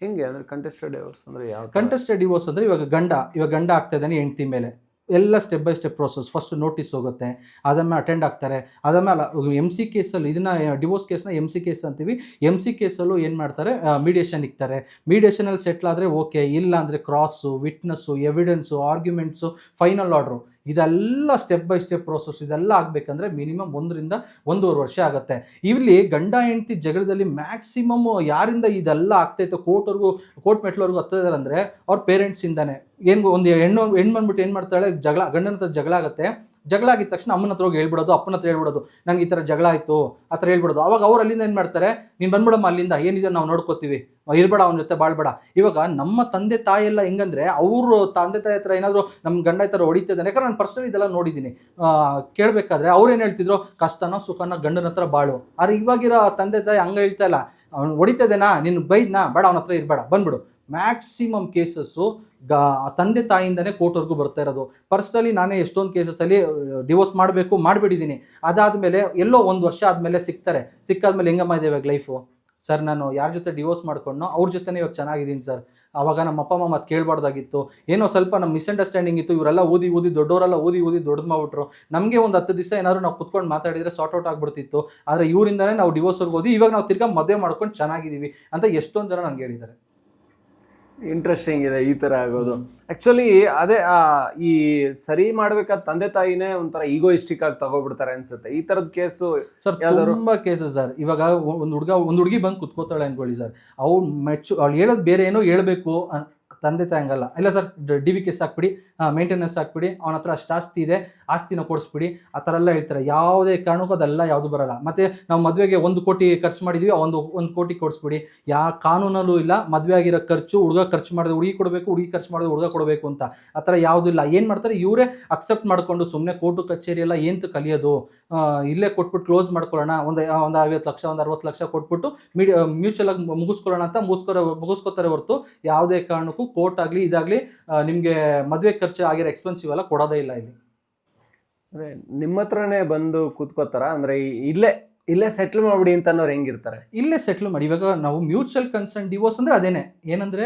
ಹೆಂಗೆ ಅಂದರೆ ಕಂಟೆಸ್ಟೆಡ್ ಡಿವೋರ್ಸ್ ಅಂದರೆ ಯಾವ? ಕಂಟೆಸ್ಟೆಡ್ ಡಿವೋರ್ಸ್ ಅಂದರೆ ಇವಾಗ ಗಂಡ ಆಗ್ತಾ ಇದ್ದಾನೆ ಹೆಂಡತಿ ಮೇಲೆ, ಎಲ್ಲ step by step process. First notice ಹೋಗುತ್ತೆ, ಅದಾದ್ಮೇಲೆ ಅಟೆಂಡ್ ಆಗ್ತಾರೆ. ಅದಾದ್ಮೇಲೆ MC ಕೇಸಲ್ಲಿ, ಇದನ್ನು ಡಿವೋರ್ಸ್ ಕೇಸ್ನ MC ಕೇಸ್ ಅಂತೀವಿ. MC ಕೇಸಲ್ಲೂ ಏನು ಮಾಡ್ತಾರೆ, ಮೀಡಿಯೇಷನ್ ಇಕ್ತಾರೆ. ಮೀಡಿಯೇಷನಲ್ಲಿ ಸೆಟ್ಲ್ ಆದರೆ ಓಕೆ, ಇಲ್ಲ ಅಂದರೆ cross, witness, evidence, arguments, final order, ಇದೆಲ್ಲ ಸ್ಟೆಪ್ ಬೈ ಸ್ಟೆಪ್ ಪ್ರೋಸೆಸ್. ಇದೆಲ್ಲ ಆಗಬೇಕಂದ್ರೆ ಮಿನಿಮಮ್ 1 ರಿಂದ 1.5 ವರ್ಷ ಆಗುತ್ತೆ. ಇಲ್ಲಿ ಗಂಡ ಹೆಂಡತಿ ಜಗಳದಲ್ಲಿ ಮ್ಯಾಕ್ಸಿಮಮ್ ಯಾರಿಂದ ಇದೆಲ್ಲ ಆಗ್ತಾಯಿತ್ತು, ಕೋರ್ಟ್ ಮೆಟ್ಲವರೆಗೂ ಹತ್ತಾ ಇದ್ದಾರೆ ಅಂದರೆ ಅವ್ರ ಪೇರೆಂಟ್ಸಿಂದಾನೆ. ಒಂದು ಹೆಣ್ಣು ಬಂದ್ಬಿಟ್ಟು ಏನು ಮಾಡ್ತಾಳೆ, ಗಂಡನ ಹತ್ರ ಜಗಳ ಆಗುತ್ತೆ. ಜಗಳ ಆಗಿದ ತಕ್ಷಣ ಅಮ್ಮನ ಹತ್ರ ಹೋಗಿ ಹೇಳ್ಬಿಡೋದು, ಅಪ್ಪನ ಹತ್ರ ಹೇಳ್ಬಿಡೋದು, ನಂಗೆ ಈ ಥರ ಜಗಳ ಆಯಿತು ಆ ಥರ ಹೇಳ್ಬಿಡೋದು. ಅವಾಗ ಅವ್ರು ಅಲ್ಲಿಂದ ಏನು ಮಾಡ್ತಾರೆ, ನೀನು ಬಂದ್ಬಿಡಮ್ಮ ಅಲ್ಲಿಂದ, ಏನಿದೆ ನಾವು ನೋಡ್ಕೋತೀವಿ, ಇರಬೇಡ ಅವನ ಜೊತೆ ಬಾಳ್ಬೇಡ. ಇವಾಗ ನಮ್ಮ ತಂದೆ ತಾಯಿ ಎಲ್ಲ ಹೆಂಗಂದ್ರೆ, ಅವರು ತಂದೆ ತಾಯಿ ಹತ್ರ ಏನಾದರೂ ನಮ್ಮ ಗಂಡ ಈ ಥರ ಹೊಡಿತಿದ್ದಾನೆ, ಯಾಕಂದ್ರೆ ನಾನು ಪರ್ಸನಲಿ ಇದೆಲ್ಲ ನೋಡಿದ್ದೀನಿ. ಕೇಳಬೇಕಾದ್ರೆ ಅವ್ರು ಏನು ಹೇಳ್ತಿದ್ರು, ಕಷ್ಟನೋ ಸುಖನೋ ಗಂಡನ ಹತ್ರ ಬಾಳು. ಆದರೆ ಇವಾಗಿರೋ ತಂದೆ ತಾಯಿ ಹಂಗೆ ಹೇಳ್ತಾ ಇಲ್ಲ, ಅವ್ನು ಹೊಡಿತದೇನಾ, ನೀನು ಬೈದ್ನಾ, ಬೇಡ ಅವನ ಹತ್ರ ಇರಬೇಡ, ಬಂದ್ಬಿಡು. ಮ್ಯಾಕ್ಸಿಮಮ್ ಕೇಸಸ್ಸು ತಂದೆ ತಾಯಿಯಿಂದನೇ ಕೋರ್ಟ್ವರೆಗೂ ಬರ್ತಾ ಇರೋದು. ಪರ್ಸನಲಿ ನಾನೇ ಎಷ್ಟೊಂದು ಕೇಸಸ್ಸಲ್ಲಿ ಡಿವೋರ್ಸ್ ಮಾಡಿಬಿಟ್ಟಿದ್ದೀನಿ. ಅದಾದಮೇಲೆ ಎಲ್ಲೋ 1 ವರ್ಷ ಆದಮೇಲೆ ಸಿಕ್ಕಾದ್ಮೇಲೆ ಹೆಂಗಮ್ಮ ಇದೆ ಇವಾಗ ಲೈಫು ಸರ್, ನಾನು ಯಾರ ಜೊತೆ ಡಿವೋರ್ಸ್ ಮಾಡ್ಕೊಂಡು ಅವ್ರ ಜೊತೆನೇ ಇವಾಗ ಚೆನ್ನಾಗಿದ್ದೀನಿ ಸರ್. ಆವಾಗ ನಮ್ಮ ಅಪ್ಪ ಅಮ್ಮ ಮತ್ತೆ ಕೇಳಬಾರ್ದಾಗಿತ್ತು, ಏನೋ ಸ್ವಲ್ಪ ನಮ್ಮ ಮಿಸ್ಅಂಡರ್ಸ್ಟ್ಯಾಂಡಿಂಗ್ ಇತ್ತು, ಇವರೆಲ್ಲ ಓದಿ ದೊಡ್ಡವರೆಲ್ಲ ಓದಿ ದೊಡ್ಡದು ಮಾಡ್ಬಿಟ್ರು. ನಮಗೆ ಒಂದು 10 ದಿವಸ ಏನಾದ್ರು ನಾವು ಕುತ್ಕೊಂಡು ಮಾತಾಡಿದರೆ ಸಾರ್ಟ್ ಔಟ್ ಆಗ್ಬಿಡ್ತಿತ್ತು. ಆದರೆ ಇವರಿಂದನೇ ನಾವು ಡಿವೋರ್ಸ್ವರೆಗೆ ಓದಿ ಇವಾಗ ನಾವು ತಿರ್ಗಾ ಮದುವೆ ಮಾಡ್ಕೊಂಡು ಚೆನ್ನಾಗಿದ್ದೀವಿ ಅಂತ ಎಷ್ಟೊಂದು ಜನ ನನಗೆ ಹೇಳಿದ್ದಾರೆ. ಇಂಟ್ರೆಸ್ಟಿಂಗ್ ಇದೆ ಈ ಥರ ಆಗೋದು. ಆ್ಯಕ್ಚುಲಿ ಅದೇ ಈ ಸರಿ ಮಾಡ್ಬೇಕಾದ ತಂದೆ ತಾಯಿನೇ ಒಂಥರ ಈಗೋಯಿಸ್ಟಿಕ್ ಆಗಿ ತಗೋಬಿಡ್ತಾರೆ ಅನ್ಸುತ್ತೆ ಈ ಥರದ ಕೇಸು ಸರ್. ತುಂಬ ಕೇಸಸ್ ಸರ್. ಇವಾಗ ಒಂದು ಹುಡುಗಿ ಬಂದು ಕುತ್ಕೋತಾಳೆ ಅನ್ಕೊಳ್ಳಿ ಸರ್, ಅವ್ಳು ಹೇಳೋದು ಬೇರೆ ಏನೋ ಹೇಳ್ಬೇಕು, ತಂದೆ ತಾಯಿ ಹಂಗಲ್ಲ. ಇಲ್ಲ ಸರ್, DV ಕೇಸ್ ಹಾಕ್ಬಿಡಿ, ಮೇಂಟೆನೆನ್ಸ್ ಹಾಕ್ಬಿಡಿ, ಅವನ ಹತ್ರ ಅಷ್ಟು ಆಸ್ತಿ ಇದೆ, ಆಸ್ತಿನ ಕೊಡಿಸ್ಬಿಡಿ, ಆ ಥರ ಎಲ್ಲ ಹೇಳ್ತಾರೆ. ಯಾವುದೇ ಕಾರಣಕ್ಕೂ ಅದೆಲ್ಲ ಯಾವುದು ಬರೋಲ್ಲ. ಮತ್ತು ನಾವು ಮದುವೆಗೆ 1 ಕೋಟಿ ಖರ್ಚು ಮಾಡಿದ್ವಿ, ಒಂದು ಕೋಟಿ ಕೊಡಿಸ್ಬಿಡಿ, ಕಾನೂನಲ್ಲೂ ಇಲ್ಲ ಮದುವೆ ಆಗಿರೋ ಖರ್ಚು ಹುಡುಗ ಖರ್ಚು ಮಾಡಿದ್ರೆ ಹುಡುಗಿ ಕೊಡಬೇಕು, ಹುಡುಗಿ ಖರ್ಚು ಮಾಡಿದ್ರೆ ಹುಡುಗ ಕೊಡಬೇಕು ಅಂತ. ಆ ಥರ ಯಾವುದೂ ಇಲ್ಲ. ಏನು ಮಾಡ್ತಾರೆ, ಇವರೇ ಅಕ್ಸೆಪ್ಟ್ ಮಾಡಿಕೊಂಡು ಸುಮ್ಮನೆ ಕೋರ್ಟು ಕಚೇರಿ ಎಲ್ಲ ಏನು ಕಲಿಯೋದು, ಇಲ್ಲೇ ಕೊಟ್ಬಿಟ್ಟು ಕ್ಲೋಸ್ ಮಾಡ್ಕೊಳ್ಳೋಣ, ಒಂದು 50 ಲಕ್ಷ, ಒಂದು 60 ಲಕ್ಷ ಕೊಟ್ಬಿಟ್ಟು ಮ್ಯೂಚುವಲ್ ಆಗಿ ಮುಗಿಸ್ಕೊಳ್ಳೋಣ ಅಂತ ಮುಗಿಸ್ಕೋತಾರೆ ಹೊರತು ಯಾವುದೇ ಕಾರಣಕ್ಕೂ ಕೋರ್ಟ್ ಆಗಲಿ ಇದಾಗಲಿ ನಿಮಗೆ ಮದುವೆ ಖರ್ಚು ಆಗಿರೋ ಎಕ್ಸ್ಪೆನ್ಸಿವ್ ಎಲ್ಲ ಕೊಡೋದೇ ಇಲ್ಲ ಇಲ್ಲಿ. ಅದೇ ನಿಮ್ಮ ಹತ್ರನೇ ಬಂದು ಕೂತ್ಕೋತಾರ, ಅಂದರೆ ಇಲ್ಲೇ ಸೆಟ್ಲ್ ಮಾಡ್ಬಿಡಿ ಅಂತ ಅನ್ನೋರು ಹೆಂಗಿರ್ತಾರೆ? ಇಲ್ಲೇ ಸೆಟ್ಲ್ ಮಾಡಿ. ಇವಾಗ ನಾವು ಮ್ಯೂಚುವಲ್ ಕನ್ಸರ್ನ್ ಡಿವೋರ್ಸ್ ಅಂದರೆ ಅದೇನೆ. ಏನಂದರೆ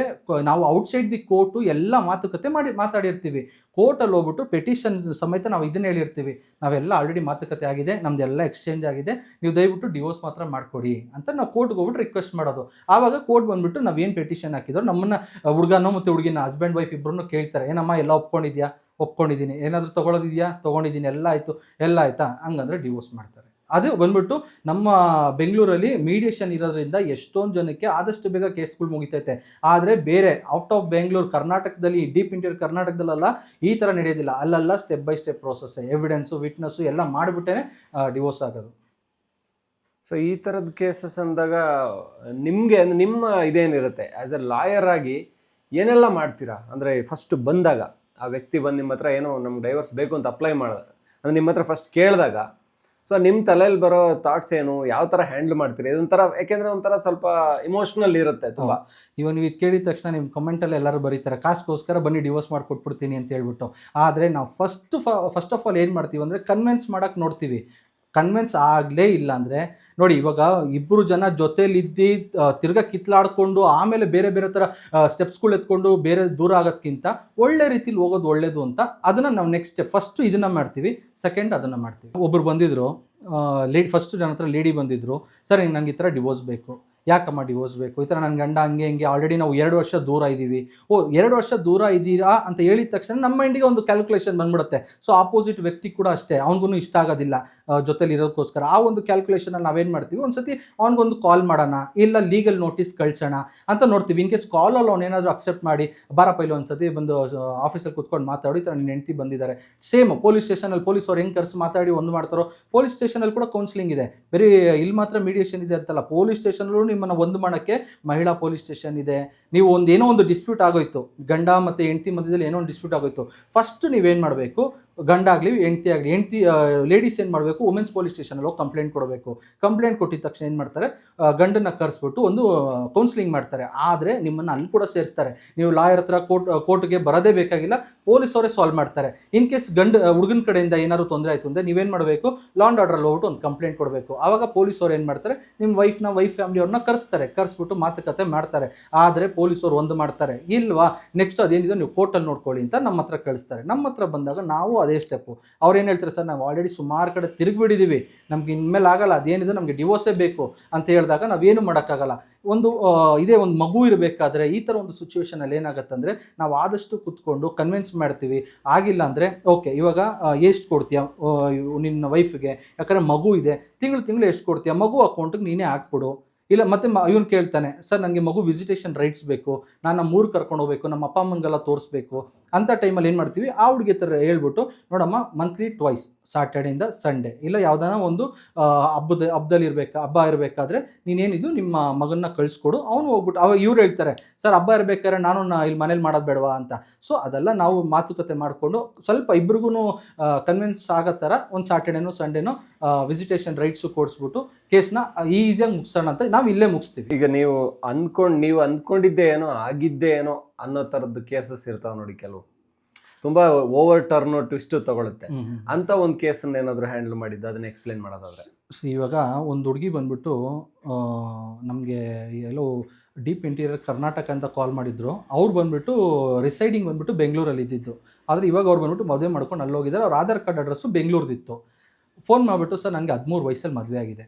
ನಾವು ಔಟ್ಸೈಡ್ ದಿ ಕೋರ್ಟು ಎಲ್ಲ ಮಾತುಕತೆ ಮಾತಾಡಿರ್ತೀವಿ. ಕೋರ್ಟಲ್ಲಿ ಹೋಗ್ಬಿಟ್ಟು ಪೆಟಿಷನ್ ಸಮೇತ ನಾವು ಇದನ್ನ ಹೇಳಿರ್ತೀವಿ, ನಾವೆಲ್ಲ ಆಲ್ರೆಡಿ ಮಾತುಕತೆ ಆಗಿದೆ, ನಮ್ದೆಲ್ಲ ಎಕ್ಸ್ಚೇಂಜ್ ಆಗಿದೆ, ನೀವು ದಯವಿಟ್ಟು ಡಿವೋರ್ಸ್ ಮಾತ್ರ ಮಾಡಿಕೊಡಿ ಅಂತ ನಾವು ಕೋರ್ಟ್ಗೆ ಹೋಗ್ಬಿಟ್ಟು ರಿಕ್ವೆಸ್ಟ್ ಮಾಡೋದು. ಆವಾಗ ಕೋರ್ಟ್ ಬಂದುಬಿಟ್ಟು ನಾವೇನು ಪೆಟಿಷನ್ ಹಾಕಿದ್ರು ನಮ್ಮನ್ನು ಹುಡುಗನೋ ಮತ್ತು ಹುಡುಗಿನ ಹಸ್ಬೆಂಡ್ ವೈಫ್ ಇಬ್ಬರನ್ನು ಕೇಳ್ತಾರೆ, ಏನಮ್ಮ ಎಲ್ಲ ಒಪ್ಕೊಂಡಿದ್ದೀನಿ, ಏನಾದರೂ ತೊಗೊಂಡಿದ್ದೀನಿ, ಎಲ್ಲ ಆಯಿತಾ ಹಂಗಂದ್ರೆ ಡಿವೋರ್ಸ್ ಮಾಡ್ತಾರೆ. ಅದು ಬಂದ್ಬಿಟ್ಟು ನಮ್ಮ ಬೆಂಗಳೂರಲ್ಲಿ ಮೀಡಿಯೇಷನ್ ಇರೋದ್ರಿಂದ ಎಷ್ಟೊಂದು ಜನಕ್ಕೆ ಆದಷ್ಟು ಬೇಗ ಕೇಸ್ಗಳು ಮುಗಿತೈತೆ. ಆದರೆ ಬೇರೆ ಔಟ್ ಆಫ್ ಬೆಂಗಳೂರು, ಕರ್ನಾಟಕದಲ್ಲಿ, ಡೀಪ್ ಇಂಟೀರಿಯರ್ ಕರ್ನಾಟಕದಲ್ಲೆಲ್ಲ ಈ ಥರ ನಡೆಯೋದಿಲ್ಲ. ಅಲ್ಲೆಲ್ಲ step by step process, evidence, witness ಎಲ್ಲ ಮಾಡಿಬಿಟ್ಟೇ ಡಿವೋರ್ಸ್ ಆಗೋದು. ಸೊ ಈ ಥರದ ಕೇಸಸ್ ಅಂದಾಗ ನಿಮಗೆ ನಿಮ್ಮ ಇದೇನಿರುತ್ತೆ ಆ್ಯಸ್ ಎ ಲಾಯರ್ ಆಗಿ ಏನೆಲ್ಲ ಮಾಡ್ತೀರಾ? ಅಂದರೆ ಫಸ್ಟ್ ಬಂದಾಗ ಆ ವ್ಯಕ್ತಿ ಬಂದು ನಿಮ್ಮ ಹತ್ರ ಏನೋ ನಮ್ಗೆ ಡೈವರ್ಸ್ ಬೇಕು ಅಂತ ಅಪ್ಲೈ ಮಾಡಿದಾಗ, ಅಂದರೆ ನಿಮ್ಮ ಹತ್ರ ಫಸ್ಟ್ ಕೇಳಿದಾಗ, ಸೊ ನಿಮ್ಮ ತಲೆಯಲ್ಲಿ ಬರೋ ಥಾಟ್ಸ್ ಏನು, ಯಾವ ಥರ ಹ್ಯಾಂಡಲ್ ಮಾಡ್ತೀರಿ? ಇದೊಂಥರ ಯಾಕೆಂದರೆ ಒಂಥರ ಸ್ವಲ್ಪ ಇಮೋಷ್ನಲ್ ಇರುತ್ತೆ ತುಂಬ. ಇವಾಗ ನೀವು ಇದು ಕೇಳಿದ ತಕ್ಷಣ ನಿಮ್ಮ ಕಮೆಂಟಲ್ಲಿ ಎಲ್ಲರೂ ಬರೀತಾರೆ, ಕಾಸ್ಗೋಸ್ಕರ ಬನ್ನಿ ಡಿವೋರ್ಸ್ ಮಾಡಿಕೊಟ್ಬಿಡ್ತೀನಿ ಅಂತ ಹೇಳ್ಬಿಟ್ಟು. ಆದರೆ ನಾವು ಫಸ್ಟ್ ಆಫ್ ಆಲ್ ಏನು ಮಾಡ್ತೀವಿ ಅಂದರೆ ಕನ್ವಿನ್ಸ್ ಮಾಡೋಕ್ಕೆ ನೋಡ್ತೀವಿ. ಕನ್ವಿನ್ಸ್ ಆಗಲೇ ಇಲ್ಲ ಅಂದರೆ ನೋಡಿ, ಇವಾಗ ಇಬ್ಬರು ಜನ ಜೊತೇಲಿದ್ದು ತಿರ್ಗಾ ಕಿತ್ಲಾಡ್ಕೊಂಡು ಆಮೇಲೆ ಬೇರೆ ಬೇರೆ ಥರ ಸ್ಟೆಪ್ಸ್ಗಳು ಎತ್ಕೊಂಡು ಬೇರೆ ದೂರ ಆಗೋದಕ್ಕಿಂತ ಒಳ್ಳೆ ರೀತಿಲಿ ಹೋಗೋದು ಒಳ್ಳೇದು ಅಂತ ಅದನ್ನು ನಾವು ನೆಕ್ಸ್ಟ್ ಸ್ಟೆಪ್ ಫಸ್ಟು ಇದನ್ನು ಮಾಡ್ತೀವಿ, ಸೆಕೆಂಡ್ ಅದನ್ನು ಮಾಡ್ತೀವಿ. ಒಬ್ಬರು ಬಂದಿದ್ದರು, ಫಸ್ಟು ನನ್ನ ಹತ್ರ ಲೇಡಿ ಬಂದಿದ್ದರು, ಸರ್ ನಂಗೆ ಈ ಥರ ಡಿವೋರ್ಸ್ ಬೇಕು. ಯಾಕಮ್ಮ ಡಿವೋರ್ಸ್ ಬೇಕು? ಈ ಥರ ನನ್ನ ಗಂಡ ಹಂಗೆ ಆಲ್ರೆಡಿ ನಾವು 2 ವರ್ಷ ದೂರ ಇದ್ದೀವಿ. 2 ವರ್ಷ ದೂರ ಇದ್ದೀರಾ ಅಂತ ಹೇಳಿದ ತಕ್ಷಣ ನಮ್ಮ ಮೈಂಡಿಗೆ ಒಂದು ಕ್ಯಾಲ್ಕುಲೇಷನ್ ಬಂದ್ಬಿಡುತ್ತೆ. ಸೊ ಆಪೋಸಿಟ್ ವ್ಯಕ್ತಿ ಕೂಡ ಅಷ್ಟೇ, ಅವ್ನಿಗೂ ಇಷ್ಟ ಆಗೋದಿಲ್ಲ ಜೊತೆಲಿ ಇರೋದಕ್ಕೋಸ್ಕರ. ಆ ಒಂದು ಕ್ಯಾಲ್ಕುಲೇಷನಲ್ಲಿ ನಾವೇನು ಮಾಡ್ತೀವಿ, ಒಂದು ಸತಿ ಅವ್ನಿಗೊಂದು ಕಾಲ್ ಮಾಡೋಣ, ಇಲ್ಲ ಲೀಗಲ್ ನೋಟಿಸ್ ಕಳ್ಸೋಣ ಅಂತ ನೋಡ್ತೀವಿ. ಇನ್ ಕೇಸ್ ಕಾಲಲ್ಲಿ ಅವನೇನಾದರೂ ಅಕ್ಸೆಪ್ಟ್ ಮಾಡಿ, ಬಾರಪ್ಪ ಇಲ್ಲಿ ಒಂದು ಸತಿ ಬಂದು ಆಫೀಸಲ್ಲಿ ಕೂತ್ಕೊಂಡು ಮಾತಾಡಿ, ಈ ಥರ ನಿನ್ನ ಹೆಂಡತಿ ಬಂದಿದ್ದಾರೆ. ಸೇಮ್ ಪೊಲೀಸ್ ಸ್ಟೇಷನಲ್ಲಿ ಪೊಲೀಸವ್ರು ಹೆಂಗೆ ಕರೆಸಿ ಮಾತಾಡಿ ಒಂದು ಮಾಡ್ತಾರೋ, ಪೊಲೀಸ್ ಸ್ಟೇಷನಲ್ಲಿ ಕೂಡ ಕೌನ್ಸಿಲಿಂಗ್ ಇದೆ. ಬರೀ ಇಲ್ಲಿ ಮಾತ್ರ ಮೀಡಿಯೇಷನ್ ಇದೆ ಅಂತಲ್ಲ, ಪೊಲೀಸ್ ಸ್ಟೇಷನಲ್ಲೂ ನಿಮ್ಮನ್ನು ಒಂದು ಮಾಡೋಕ್ಕೆ ಮಹಿಳಾ ಪೊಲೀಸ್ ಸ್ಟೇಷನ್ ಇದೆ. ನೀವು ಏನೋ ಒಂದು ಡಿಸ್ಪ್ಯೂಟ್ ಆಗೋಯ್ತು, ಗಂಡ ಮತ್ತು ಹೆಂಡತಿ ಮಧ್ಯದಲ್ಲಿ ಏನೋ ಒಂದು ಡಿಸ್ಪ್ಯೂಟ್ ಆಗೋಯ್ತು, ಫಸ್ಟ್ ನೀವೇನು ಮಾಡಬೇಕು, ಗಂಡ ಆಗಲಿ ಹೆಂಡತಿ ಲೇಡೀಸ್ ಏನು ಮಾಡಬೇಕು, ವುಮೆನ್ಸ್ ಪೊಲೀಸ್ ಸ್ಟೇಷನಲ್ಲಿ ಹೋಗಿ ಕಂಪ್ಲೇಂಟ್ ಕೊಡಬೇಕು. ಕಂಪ್ಲೇಂಟ್ ಕೊಟ್ಟಿದ ತಕ್ಷಣ ಏನು ಮಾಡ್ತಾರೆ, ಗಂಡನ್ನ ಕರೆಸ್ಬಿಟ್ಟು ಒಂದು ಕೌನ್ಸಿಲಿಂಗ್ ಮಾಡ್ತಾರೆ. ಆದರೆ ನಿಮ್ಮನ್ನು ಅಲ್ಲಿ ಕೂಡ ಸೇರಿಸ್ತಾರೆ. ನೀವು ಲಾಯರ್ ಹತ್ರ ಕೋರ್ಟ್ಗೆ ಬರೋದೇ ಬೇಕಾಗಿಲ್ಲ, ಪೊಲೀಸವರೇ ಸಾಲ್ವ್ ಮಾಡ್ತಾರೆ. ಇನ್ ಕೇಸ್ ಹುಡುಗನ ಕಡೆಯಿಂದ ಏನಾದ್ರು ತೊಂದರೆ ಆಯಿತು ಅಂದರೆ ನೀವೇನು ಮಾಡಬೇಕು, ಲಾ ಆ್ಯಂಡ್ ಆರ್ಡರ್ ಹೋಗ್ಬಿಟ್ಟು ಒಂದು ಕಂಪ್ಲೇಂಟ್ ಕೊಡಬೇಕು. ಆವಾಗ ಪೊಲೀಸವ್ರು ಏನು ಮಾಡ್ತಾರೆ, ನಿಮ್ಮ ವೈಫ್ ಫ್ಯಾಮಿಲಿಯವ್ರನ್ನ ಕರೆಸ್ಬಿಟ್ಟು ಮಾತುಕತೆ ಮಾಡ್ತಾರೆ. ಆದರೆ ಪೊಲೀಸವ್ರು ಒಂದು ಮಾಡ್ತಾರೆ, ಇಲ್ವಾ ನೆಕ್ಸ್ಟ್ ಅದೇನಿದೆ ನೀವು ಕೋರ್ಟಲ್ಲಿ ನೋಡ್ಕೊಳ್ಳಿ ಅಂತ ನಮ್ಮ ಹತ್ರ ಕಳಿಸ್ತಾರೆ. ನಮ್ಮ ಹತ್ರ ಬಂದಾಗ ನಾವು ಅದೇ ಸ್ಟೆಪ್ಪು. ಅವ್ರು ಏನು ಹೇಳ್ತಾರೆ, ಸರ್ ನಾವು ಆಲ್ರೆಡಿ ಸುಮಾರು ಕಡೆ ತಿರುಗಿಬಿಟ್ಟಿದ್ದೀವಿ, ನಮ್ಗೆ ಇನ್ಮೇಲೆ ಆಗಲ್ಲ, ಅದೇನಿದೆ ನಮಗೆ ಡಿವೋರ್ಸೇ ಬೇಕು ಅಂತ ಹೇಳಿದಾಗ ನಾವೇನು ಮಾಡೋಕ್ಕಾಗಲ್ಲ. ಒಂದು ಮಗು ಇರಬೇಕಾದ್ರೆ ಈ ಥರ ಒಂದು ಸಿಚುವೇಷನಲ್ಲಿ ಏನಾಗುತ್ತೆ ಅಂದರೆ ನಾವು ಆದಷ್ಟು ಕೂತ್ಕೊಂಡು ಕನ್ವಿನ್ಸ್ ಮಾಡ್ತೀವಿ. ಆಗಿಲ್ಲ ಅಂದರೆ ಓಕೆ, ಇವಾಗ ಎಷ್ಟು ಕೊಡ್ತೀಯ ನಿನ್ನ ವೈಫ್ಗೆ, ಯಾಕಂದರೆ ಮಗು ಇದೆ, ತಿಂಗಳು ಎಷ್ಟು ಕೊಡ್ತೀಯ, ಮಗು ಅಕೌಂಟಿಗೆ ನೀನೇ ಹಾಕ್ಬಿಡು, ಇಲ್ಲ ಮತ್ತೆ ಇವನು ಕೇಳ್ತಾನೆ, ಸರ್ ನನಗೆ ಮಗು ವಿಸಿಟೇಷನ್ ರೈಟ್ಸ್ ಬೇಕು, ನಾನು ನಮ್ಮ ಊರು ಕರ್ಕೊಂಡು ಹೋಗ್ಬೇಕು, ನಮ್ಮ ಅಪ್ಪ ಅಮ್ಮನಿಗೆಲ್ಲ ತೋರಿಸ್ಬೇಕು ಅಂತ ಟೈಮಲ್ಲಿ ಏನು ಮಾಡ್ತೀವಿ, ಆ ಹುಡುಗಿ ಥರ ಹೇಳ್ಬಿಟ್ಟು, ನೋಡಮ್ಮ ಮಂತ್ಲಿ ಟ್ವೈಸ್ ಸಾಟರ್ಡೆಯಿಂದ ಸಂಡೇ ಇಲ್ಲ ಯಾವ್ದಾನ ಒಂದು ಹಬ್ಬದಲ್ಲಿ ಹಬ್ಬ ಇರಬೇಕಾದ್ರೆ ನೀನೇನಿದು ನಿಮ್ಮ ಮಗನ್ನ ಕಳಿಸ್ಕೊಡು, ಅವನು ಹೋಗ್ಬಿಟ್ಟು ಇವ್ರು ಹೇಳ್ತಾರೆ, ಸರ್ ಹಬ್ಬ ಇರಬೇಕಾದ್ರೆ ನಾನು ಇಲ್ಲಿ ಮನೇಲಿ ಮಾಡೋದು ಬೇಡವಾ ಅಂತ. ಸೊ ಅದೆಲ್ಲ ನಾವು ಮಾತುಕತೆ ಮಾಡಿಕೊಂಡು ಸ್ವಲ್ಪ ಇಬ್ರಿಗೂ ಕನ್ವಿನ್ಸ್ ಆಗೋ ಥರ ಒಂದು ಸಾಟರ್ಡೇನೋ ಸಂಡೇನೋ ವಿಸಿಟೇಷನ್ ರೈಟ್ಸು ಕೊಡಿಸ್ಬಿಟ್ಟು ಕೇಸ್ನ ಈಸಿಯಾಗಿ ಮುಗಿಸೋಣ ಅಂತ ನಾವು ಇಲ್ಲೇ ಮುಗಿಸ್ತೀವಿ. ಈಗ ನೀವು ಅಂದ್ಕೊಂಡಿದ್ದೆ ಏನೋ ಆಗಿದ್ದೆ ಏನೋ ಅನ್ನೋ ಥರದ್ದು ಕೇಸಸ್ ಇರ್ತಾವೆ ನೋಡಿ, ಕೆಲವು ತುಂಬಾ ಓವರ್ ಟರ್ನ್ ಟ್ವಿಸ್ಟ್ ತಗೊಳುತ್ತೆ ಅಂತ ಒಂದು ಕೇಸನ್ನ ಏನಾದರೂ ಹ್ಯಾಂಡಲ್ ಮಾಡಿದ್ದು ಅದನ್ನ ಎಕ್ಸ್ಪ್ಲೇನ್ ಮಾಡೋದಾದ್ರೆ. ಇವಾಗ ಒಂದು ಹುಡುಗಿ ಬಂದ್ಬಿಟ್ಟು ನಮಗೆ ಎಲ್ಲೋ ಡೀಪ್ ಇಂಟೀರಿಯರ್ ಕರ್ನಾಟಕ ಅಂತ ಕಾಲ್ ಮಾಡಿದ್ರು. ಅವ್ರು ಬಂದ್ಬಿಟ್ಟು ರಿಸೈಡಿಂಗ್ ಬಂದ್ಬಿಟ್ಟು ಬೆಂಗಳೂರಲ್ಲಿ ಇದ್ದಿದ್ದು, ಆದರೆ ಇವಾಗ ಅವ್ರು ಬಂದ್ಬಿಟ್ಟು ಮದುವೆ ಮಾಡ್ಕೊಂಡು ಅಲ್ಲಿ ಹೋಗಿದ್ದಾರೆ. ಅವ್ರ ಆಧಾರ್ ಕಾರ್ಡ್ ಅಡ್ರೆಸ್ಸು ಬೆಂಗಳೂರದಿತ್ತು. ಫೋನ್ ಮಾಡಿಬಿಟ್ಟು, ಸರ್ ನನಗೆ 13 ವಯಸ್ಸಲ್ಲಿ ಮದುವೆ ಆಗಿದೆ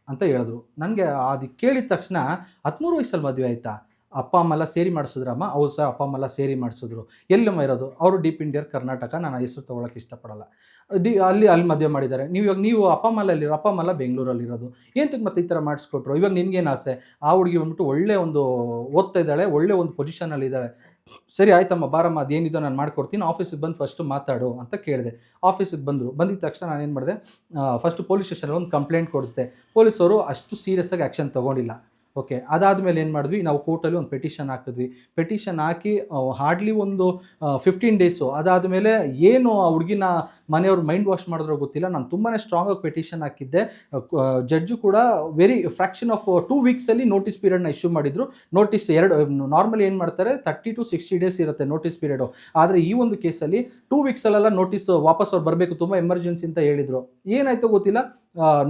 ಅಂತ ಹೇಳಿದ್ರು. ನನಗೆ ಅದು ಕೇಳಿದ ತಕ್ಷಣ 13 ವಯಸ್ಸಲ್ಲಿ ಮದುವೆ ಆಯಿತಾ, ಅಪ್ಪ ಅಮ್ಮ ಎಲ್ಲ ಸೇರಿ ಮಾಡಿಸಿದ್ರಮ್ಮ? ಹೌದು ಸರ್, ಅಪ್ಪ ಅಮ್ಮ ಎಲ್ಲ ಸೇರಿ ಮಾಡಿಸಿದ್ರು. ಎಲ್ಲಮ್ಮ ಇರೋದು? ಅವರು ಡೀಪ್ ಇಂಡಿಯರ್ ಕರ್ನಾಟಕ, ನಾನು ಹೆಸರು ತೊಗೊಳಕ್ಕೆ ಇಷ್ಟಪಡಲ್ಲ. ಅಲ್ಲಿ ಮದುವೆ ಮಾಡಿದ್ದಾರೆ. ನೀವು ಅಪ್ಪ ಅಮ್ಮ ಎಲ್ಲ ಅಪ್ಪ ಅಮ್ಮ ಎಲ್ಲ ಬೆಂಗಳೂರಲ್ಲಿರೋದು, ಏನಕ್ಕೆ ಮತ್ತೆ ಈ ಥರ ಮಾಡಿಸ್ಕೊಟ್ರು? ಇವಾಗ ನಿನ್ಗೇನು ಆಸೆ? ಆ ಹುಡುಗಿ ಬಂದ್ಬಿಟ್ಟು ಒಳ್ಳೆ ಒಂದು ಓದ್ತಾ ಇದ್ದಾಳೆ, ಒಳ್ಳೆ ಒಂದು ಪೊಸಿಷನಲ್ಲಿದ್ದಾಳೆ. ಸರಿ ಆಯ್ತಮ್ಮ ಬಾರಮ್ಮ, ಅದೇನಿದೋ ನಾನು ಮಾಡ್ಕೊಡ್ತೀನಿ, ಆಫೀಸಿಗೆ ಬಂದು ಫಸ್ಟು ಮಾತಾಡು ಅಂತ ಕೇಳಿದೆ. ಆಫೀಸಿಗೆ ಬಂದಿದ್ದ ತಕ್ಷಣ ನಾನೇನು ಮಾಡಿದೆ, ಫಸ್ಟು ಪೊಲೀಸ್ ಸ್ಟೇಷನಲ್ಲಿ ಒಂದು ಕಂಪ್ಲೇಂಟ್ ಕೊಡಿಸಿದೆ. ಪೊಲೀಸವರು ಅಷ್ಟು ಸೀರಿಯಸ್ಸಾಗಿ ಆ್ಯಕ್ಷನ್ ತೊಗೊಂಡಿಲ್ಲ. ಓಕೆ, ಅದಾದಮೇಲೆ ಏನು ಮಾಡಿದ್ವಿ, ನಾವು ಕೋರ್ಟಲ್ಲಿ ಒಂದು ಪೆಟಿಷನ್ ಹಾಕಿದ್ವಿ. ಪೆಟಿಷನ್ ಹಾಕಿ ಹಾರ್ಡ್ಲಿ ಒಂದು 15 ಡೇಸು ಅದಾದಮೇಲೆ ಏನು ಆ ಹುಡುಗಿನ ಮನೆಯವ್ರು ಮೈಂಡ್ ವಾಶ್ ಮಾಡಿದ್ರೋ ಗೊತ್ತಿಲ್ಲ, ನಾನು ತುಂಬಾ ಸ್ಟ್ರಾಂಗಾಗಿ ಪೆಟಿಷನ್ ಹಾಕಿದ್ದೆ. ಜಡ್ಜು ಕೂಡ ವೆರಿ ಫ್ರ್ಯಾಕ್ಷನ್ ಆಫ್ 2 ವೀಕ್ಸಲ್ಲಿ ನೋಟಿಸ್ ಪೀರಿಯಡ್ನ ಇಶ್ಯೂ ಮಾಡಿದರು. ನೋಟಿಸ್ ನಾರ್ಮಲಿ ಏನು ಮಾಡ್ತಾರೆ 30 to 60 ಡೇಸ್ ಇರುತ್ತೆ ನೋಟಿಸ್ ಪೀರಿಯಡು. ಆದರೆ ಈ ಒಂದು ಕೇಸಲ್ಲಿ 2 ವೀಕ್ಸಲ್ಲೆಲ್ಲ ನೋಟಿಸ್ ವಾಪಸ್ ಅವ್ರು ಬರಬೇಕು, ತುಂಬ ಎಮರ್ಜೆನ್ಸಿ ಅಂತ ಹೇಳಿದರು. ಏನಾಯಿತೋ ಗೊತ್ತಿಲ್ಲ,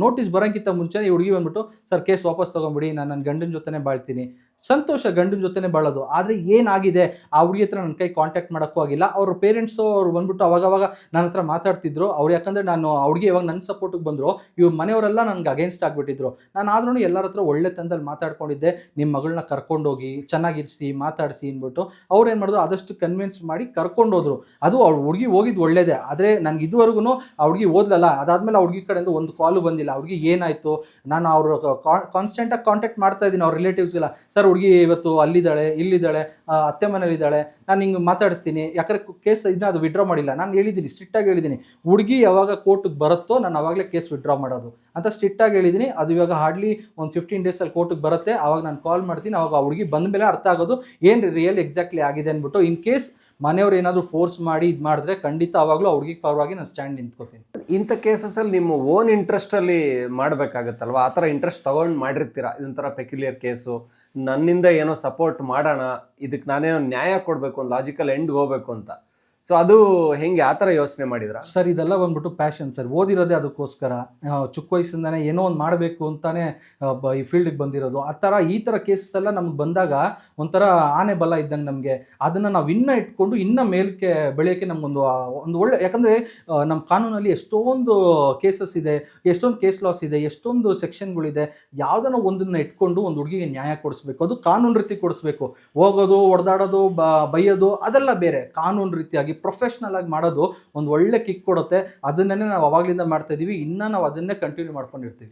ನೋಟಿಸ್ ಬರೋಕ್ಕಿಂತ ಮುಂಚೆ ಈ ಹುಡುಗಿ ಬಂದ್ಬಿಟ್ಟು, ಸರ್ ಕೇಸ್ ವಾಪಸ್ ತೊಗೊಂಬಿಡಿ, ನಾನು ನನ್ನ ಗಂಡನ ಜೊತೆನೇ ಬಾಳ್ತೀನಿ. ಸಂತೋಷ, ಗಂಡನ ಜೊತೆನೇ ಬಾಳೋದು. ಆದರೆ ಏನಾಗಿದೆ, ಆ ಹುಡುಗಿ ಹತ್ರ ನನ್ನ ಕೈ ಕಾಂಟ್ಯಾಕ್ಟ್ ಮಾಡೋಕ್ಕೂ ಆಗಿಲ್ಲ. ಅವ್ರ ಪೇರೆಂಟ್ಸು ಅವ್ರು ಬಂದ್ಬಿಟ್ಟು ಅವಾಗವಾಗ ನನ್ನ ಹತ್ರ ಮಾತಾಡ್ತಿದ್ರು. ಅವ್ರು ಯಾಕಂದರೆ ನಾನು ಹುಡುಗಿ ಯಾವಾಗ ನನ್ನ ಸಪೋರ್ಟಿಗೆ ಬಂದರು, ಇವ್ರ ಮನೆಯವರೆಲ್ಲ ನನಗೆ ಅಗೇನ್ಸ್ಟ್ ಆಗಿಬಿಟ್ಟಿದ್ರು. ನಾನು ಆದ್ರೂ ಎಲ್ಲರ ಹತ್ರ ಒಳ್ಳೆ ತಂದಲ್ಲಿ ಮಾತಾಡ್ಕೊಂಡಿದ್ದೆ, ನಿಮ್ಮ ಮಗಳನ್ನ ಕರ್ಕೊಂಡೋಗಿ ಚೆನ್ನಾಗಿರಿಸಿ ಮಾತಾಡಿಸಿ ಅಂದ್ಬಿಟ್ಟು. ಅವ್ರು ಏನು ಮಾಡಿದ್ರು, ಆದಷ್ಟು ಕನ್ವಿನ್ಸ್ ಮಾಡಿ ಕರ್ಕೊಂಡೋದ್ರು. ಅದು ಅವ್ರ ಹುಡುಗಿ ಹೋಗಿದ್ದು ಒಳ್ಳೇದೇ, ಆದರೆ ನನಗೆ ಇದುವರೆಗೂ ಆ ಹುಡುಗಿ ಓದ್ಲಲ್ಲ. ಅದಾದಮೇಲೆ ಆ ಹುಡುಗಿ ಕಡೆಯಿಂದ ಒಂದು ಕಾಲು ಬಂದಿಲ್ಲ. ಆ ಹುಡುಗಿ ಏನಾಯಿತು, ನಾನು ಅವರು ಕಾನ್ಸ್ಟೆಂಟಾಗಿ ಕಾಂಟ್ಯಾಕ್ಟ್ ಮಾಡ್ತಾ ಇದ್ದೀನಿ ಅವ್ರ ರಿಲೇಟಿವ್ಸ್ಗೆಲ್ಲ. ಸರ್ ಹುಡುಗಿ ಇವತ್ತು ಅಲ್ಲಿದ್ದಾಳೆ, ಇಲ್ಲಿದ್ದಾಳೆ, ಅತ್ತೆ ಮನೇಲಿದ್ದಾಳೆ, ನಾನು ಹಿಂಗೆ ಮಾತಾಡಿಸ್ತೀನಿ. ಯಾಕಂದರೆ ಕೇಸ್ ಇದನ್ನ ಅದು ವಿಡ್ರಾ ಮಾಡಿಲ್ಲ. ನಾನು ಹೇಳಿದ್ದೀನಿ, ಸ್ಟ್ರಿಕ್ಟಾಗಿ ಹೇಳಿದ್ದೀನಿ, ಹುಡುಗಿ ಯಾವಾಗ ಕೋರ್ಟಿಗೆ ಬರುತ್ತೋ ನಾನು ಆವಾಗಲೇ ಕೇಸ್ ವಿಡ್ರಾ ಮಾಡೋದು ಅಂತ ಸ್ಟ್ರಿಕ್ಟಾಗಿ ಹೇಳಿದ್ದೀನಿ. ಅದು ಇವಾಗ ಹಾರ್ಡ್ಲಿ ಒಂದು 15 ಡೇಸಲ್ಲಿ ಕೋರ್ಟಿಗೆ ಬರುತ್ತೆ. ಆವಾಗ ನಾನು ಕಾಲ್ ಮಾಡ್ತೀನಿ. ಆವಾಗ ಆ ಹುಡುಗಿ ಬಂದ ಮೇಲೆ ಅರ್ಥ ಆಗೋದು ಏನು ರಿಯಲ್ ಎಕ್ಸಾಕ್ಟ್ಲಿ ಆಗಿದೆ ಅಂದ್ಬಿಟ್ಟು. ಇನ್ ಕೇಸ್ ಮನೆಯವ್ರು ಏನಾದರೂ ಫೋರ್ಸ್ ಮಾಡಿ ಇದು ಮಾಡಿದ್ರೆ ಖಂಡಿತ ಆವಾಗಲೂ ಆ ಹುಡುಗಿಗೆ ಪರವಾಗಿ ನಾನು ಸ್ಟ್ಯಾಂಡ್ ನಿಂತ್ಕೋತೀನಿ. ಇಂಥ ಕೇಸಸಲ್ಲಿ ನಿಮ್ಮ ಓನ್ ಇಂಟ್ರೆಸ್ಟಲ್ಲಿ ಮಾಡಬೇಕಾಗತ್ತಲ್ವ? ಆ ಥರ ಇಂಟ್ರೆಸ್ಟ್ ತೊಗೊಂಡು ಮಾಡಿರ್ತೀರಾ, ಇದೊಂಥರ ಪೆಕ್ಯುಲಿಯರ್ ಕೇಸು, ನನ್ನಿಂದ ಏನೋ ಸಪೋರ್ಟ್ ಮಾಡೋಣ, ಇದಕ್ಕೆ ನಾನೇನೋ ನ್ಯಾಯ ಕೊಡಬೇಕು, ಒಂದು ಲಾಜಿಕಲ್ ಎಂಡ್ಗೆ ಹೋಗಬೇಕು ಅಂತ. ಸೊ ಅದು ಹೆಂಗೆ, ಆ ಥರ ಯೋಚನೆ ಮಾಡಿದ್ರ? ಸರ್ ಇದೆಲ್ಲ ಬಂದ್ಬಿಟ್ಟು ಪ್ಯಾಷನ್ ಸರ್, ಓದಿರೋದೇ ಅದಕ್ಕೋಸ್ಕರ. ಚಿಕ್ಕ ವಯಸ್ಸಿಂದಾನೇ ಏನೋ ಒಂದು ಮಾಡಬೇಕು ಅಂತಾನೆ ಈ ಫೀಲ್ಡಿಗೆ ಬಂದಿರೋದು. ಈ ಥರ ಕೇಸಸ್ ಎಲ್ಲ ನಮ್ಗೆ ಬಂದಾಗ ಒಂಥರ ಆನೆ ಬಲ ಇದ್ದಂಗೆ ನಮಗೆ. ಅದನ್ನು ನಾವು ಇಟ್ಕೊಂಡು ಇನ್ನೂ ಮೇಲಕ್ಕೆ ಬೆಳೆಯೋಕ್ಕೆ ನಮಗೊಂದು ಒಳ್ಳೆ, ಯಾಕಂದರೆ ನಮ್ಮ ಕಾನೂನಲ್ಲಿ ಎಷ್ಟೊಂದು ಕೇಸಸ್ ಇದೆ, ಎಷ್ಟೊಂದು ಕೇಸ್ ಲಾಸ್ ಇದೆ, ಎಷ್ಟೊಂದು ಸೆಕ್ಷನ್ಗಳಿದೆ. ಯಾವುದನ್ನ ಒಂದನ್ನು ಇಟ್ಕೊಂಡು ಒಂದು ಹುಡುಗಿಗೆ ನ್ಯಾಯ ಕೊಡಿಸ್ಬೇಕು, ಅದು ಕಾನೂನು ರೀತಿ ಕೊಡಿಸ್ಬೇಕು. ಹೋಗೋದು, ಹೊಡೆದಾಡೋದು, ಬೈಯೋದು ಅದೆಲ್ಲ ಬೇರೆ. ಕಾನೂನು ರೀತಿಯಾಗಿ ಪ್ರೊಫೆಷ್ನಲ್ ಆಗಿ ಮಾಡೋದು ಒಂದು ಒಳ್ಳೆ ಕಿಕ್ ಕೊಡುತ್ತೆ. ಅದನ್ನೇ ನಾವು ಅವಾಗಲಿಂದ ಮಾಡ್ತಾ ಇದ್ದೀವಿ, ಇನ್ನೂ ನಾವು ಅದನ್ನೇ ಕಂಟಿನ್ಯೂ ಮಾಡ್ಕೊಂಡಿರ್ತೀವಿ.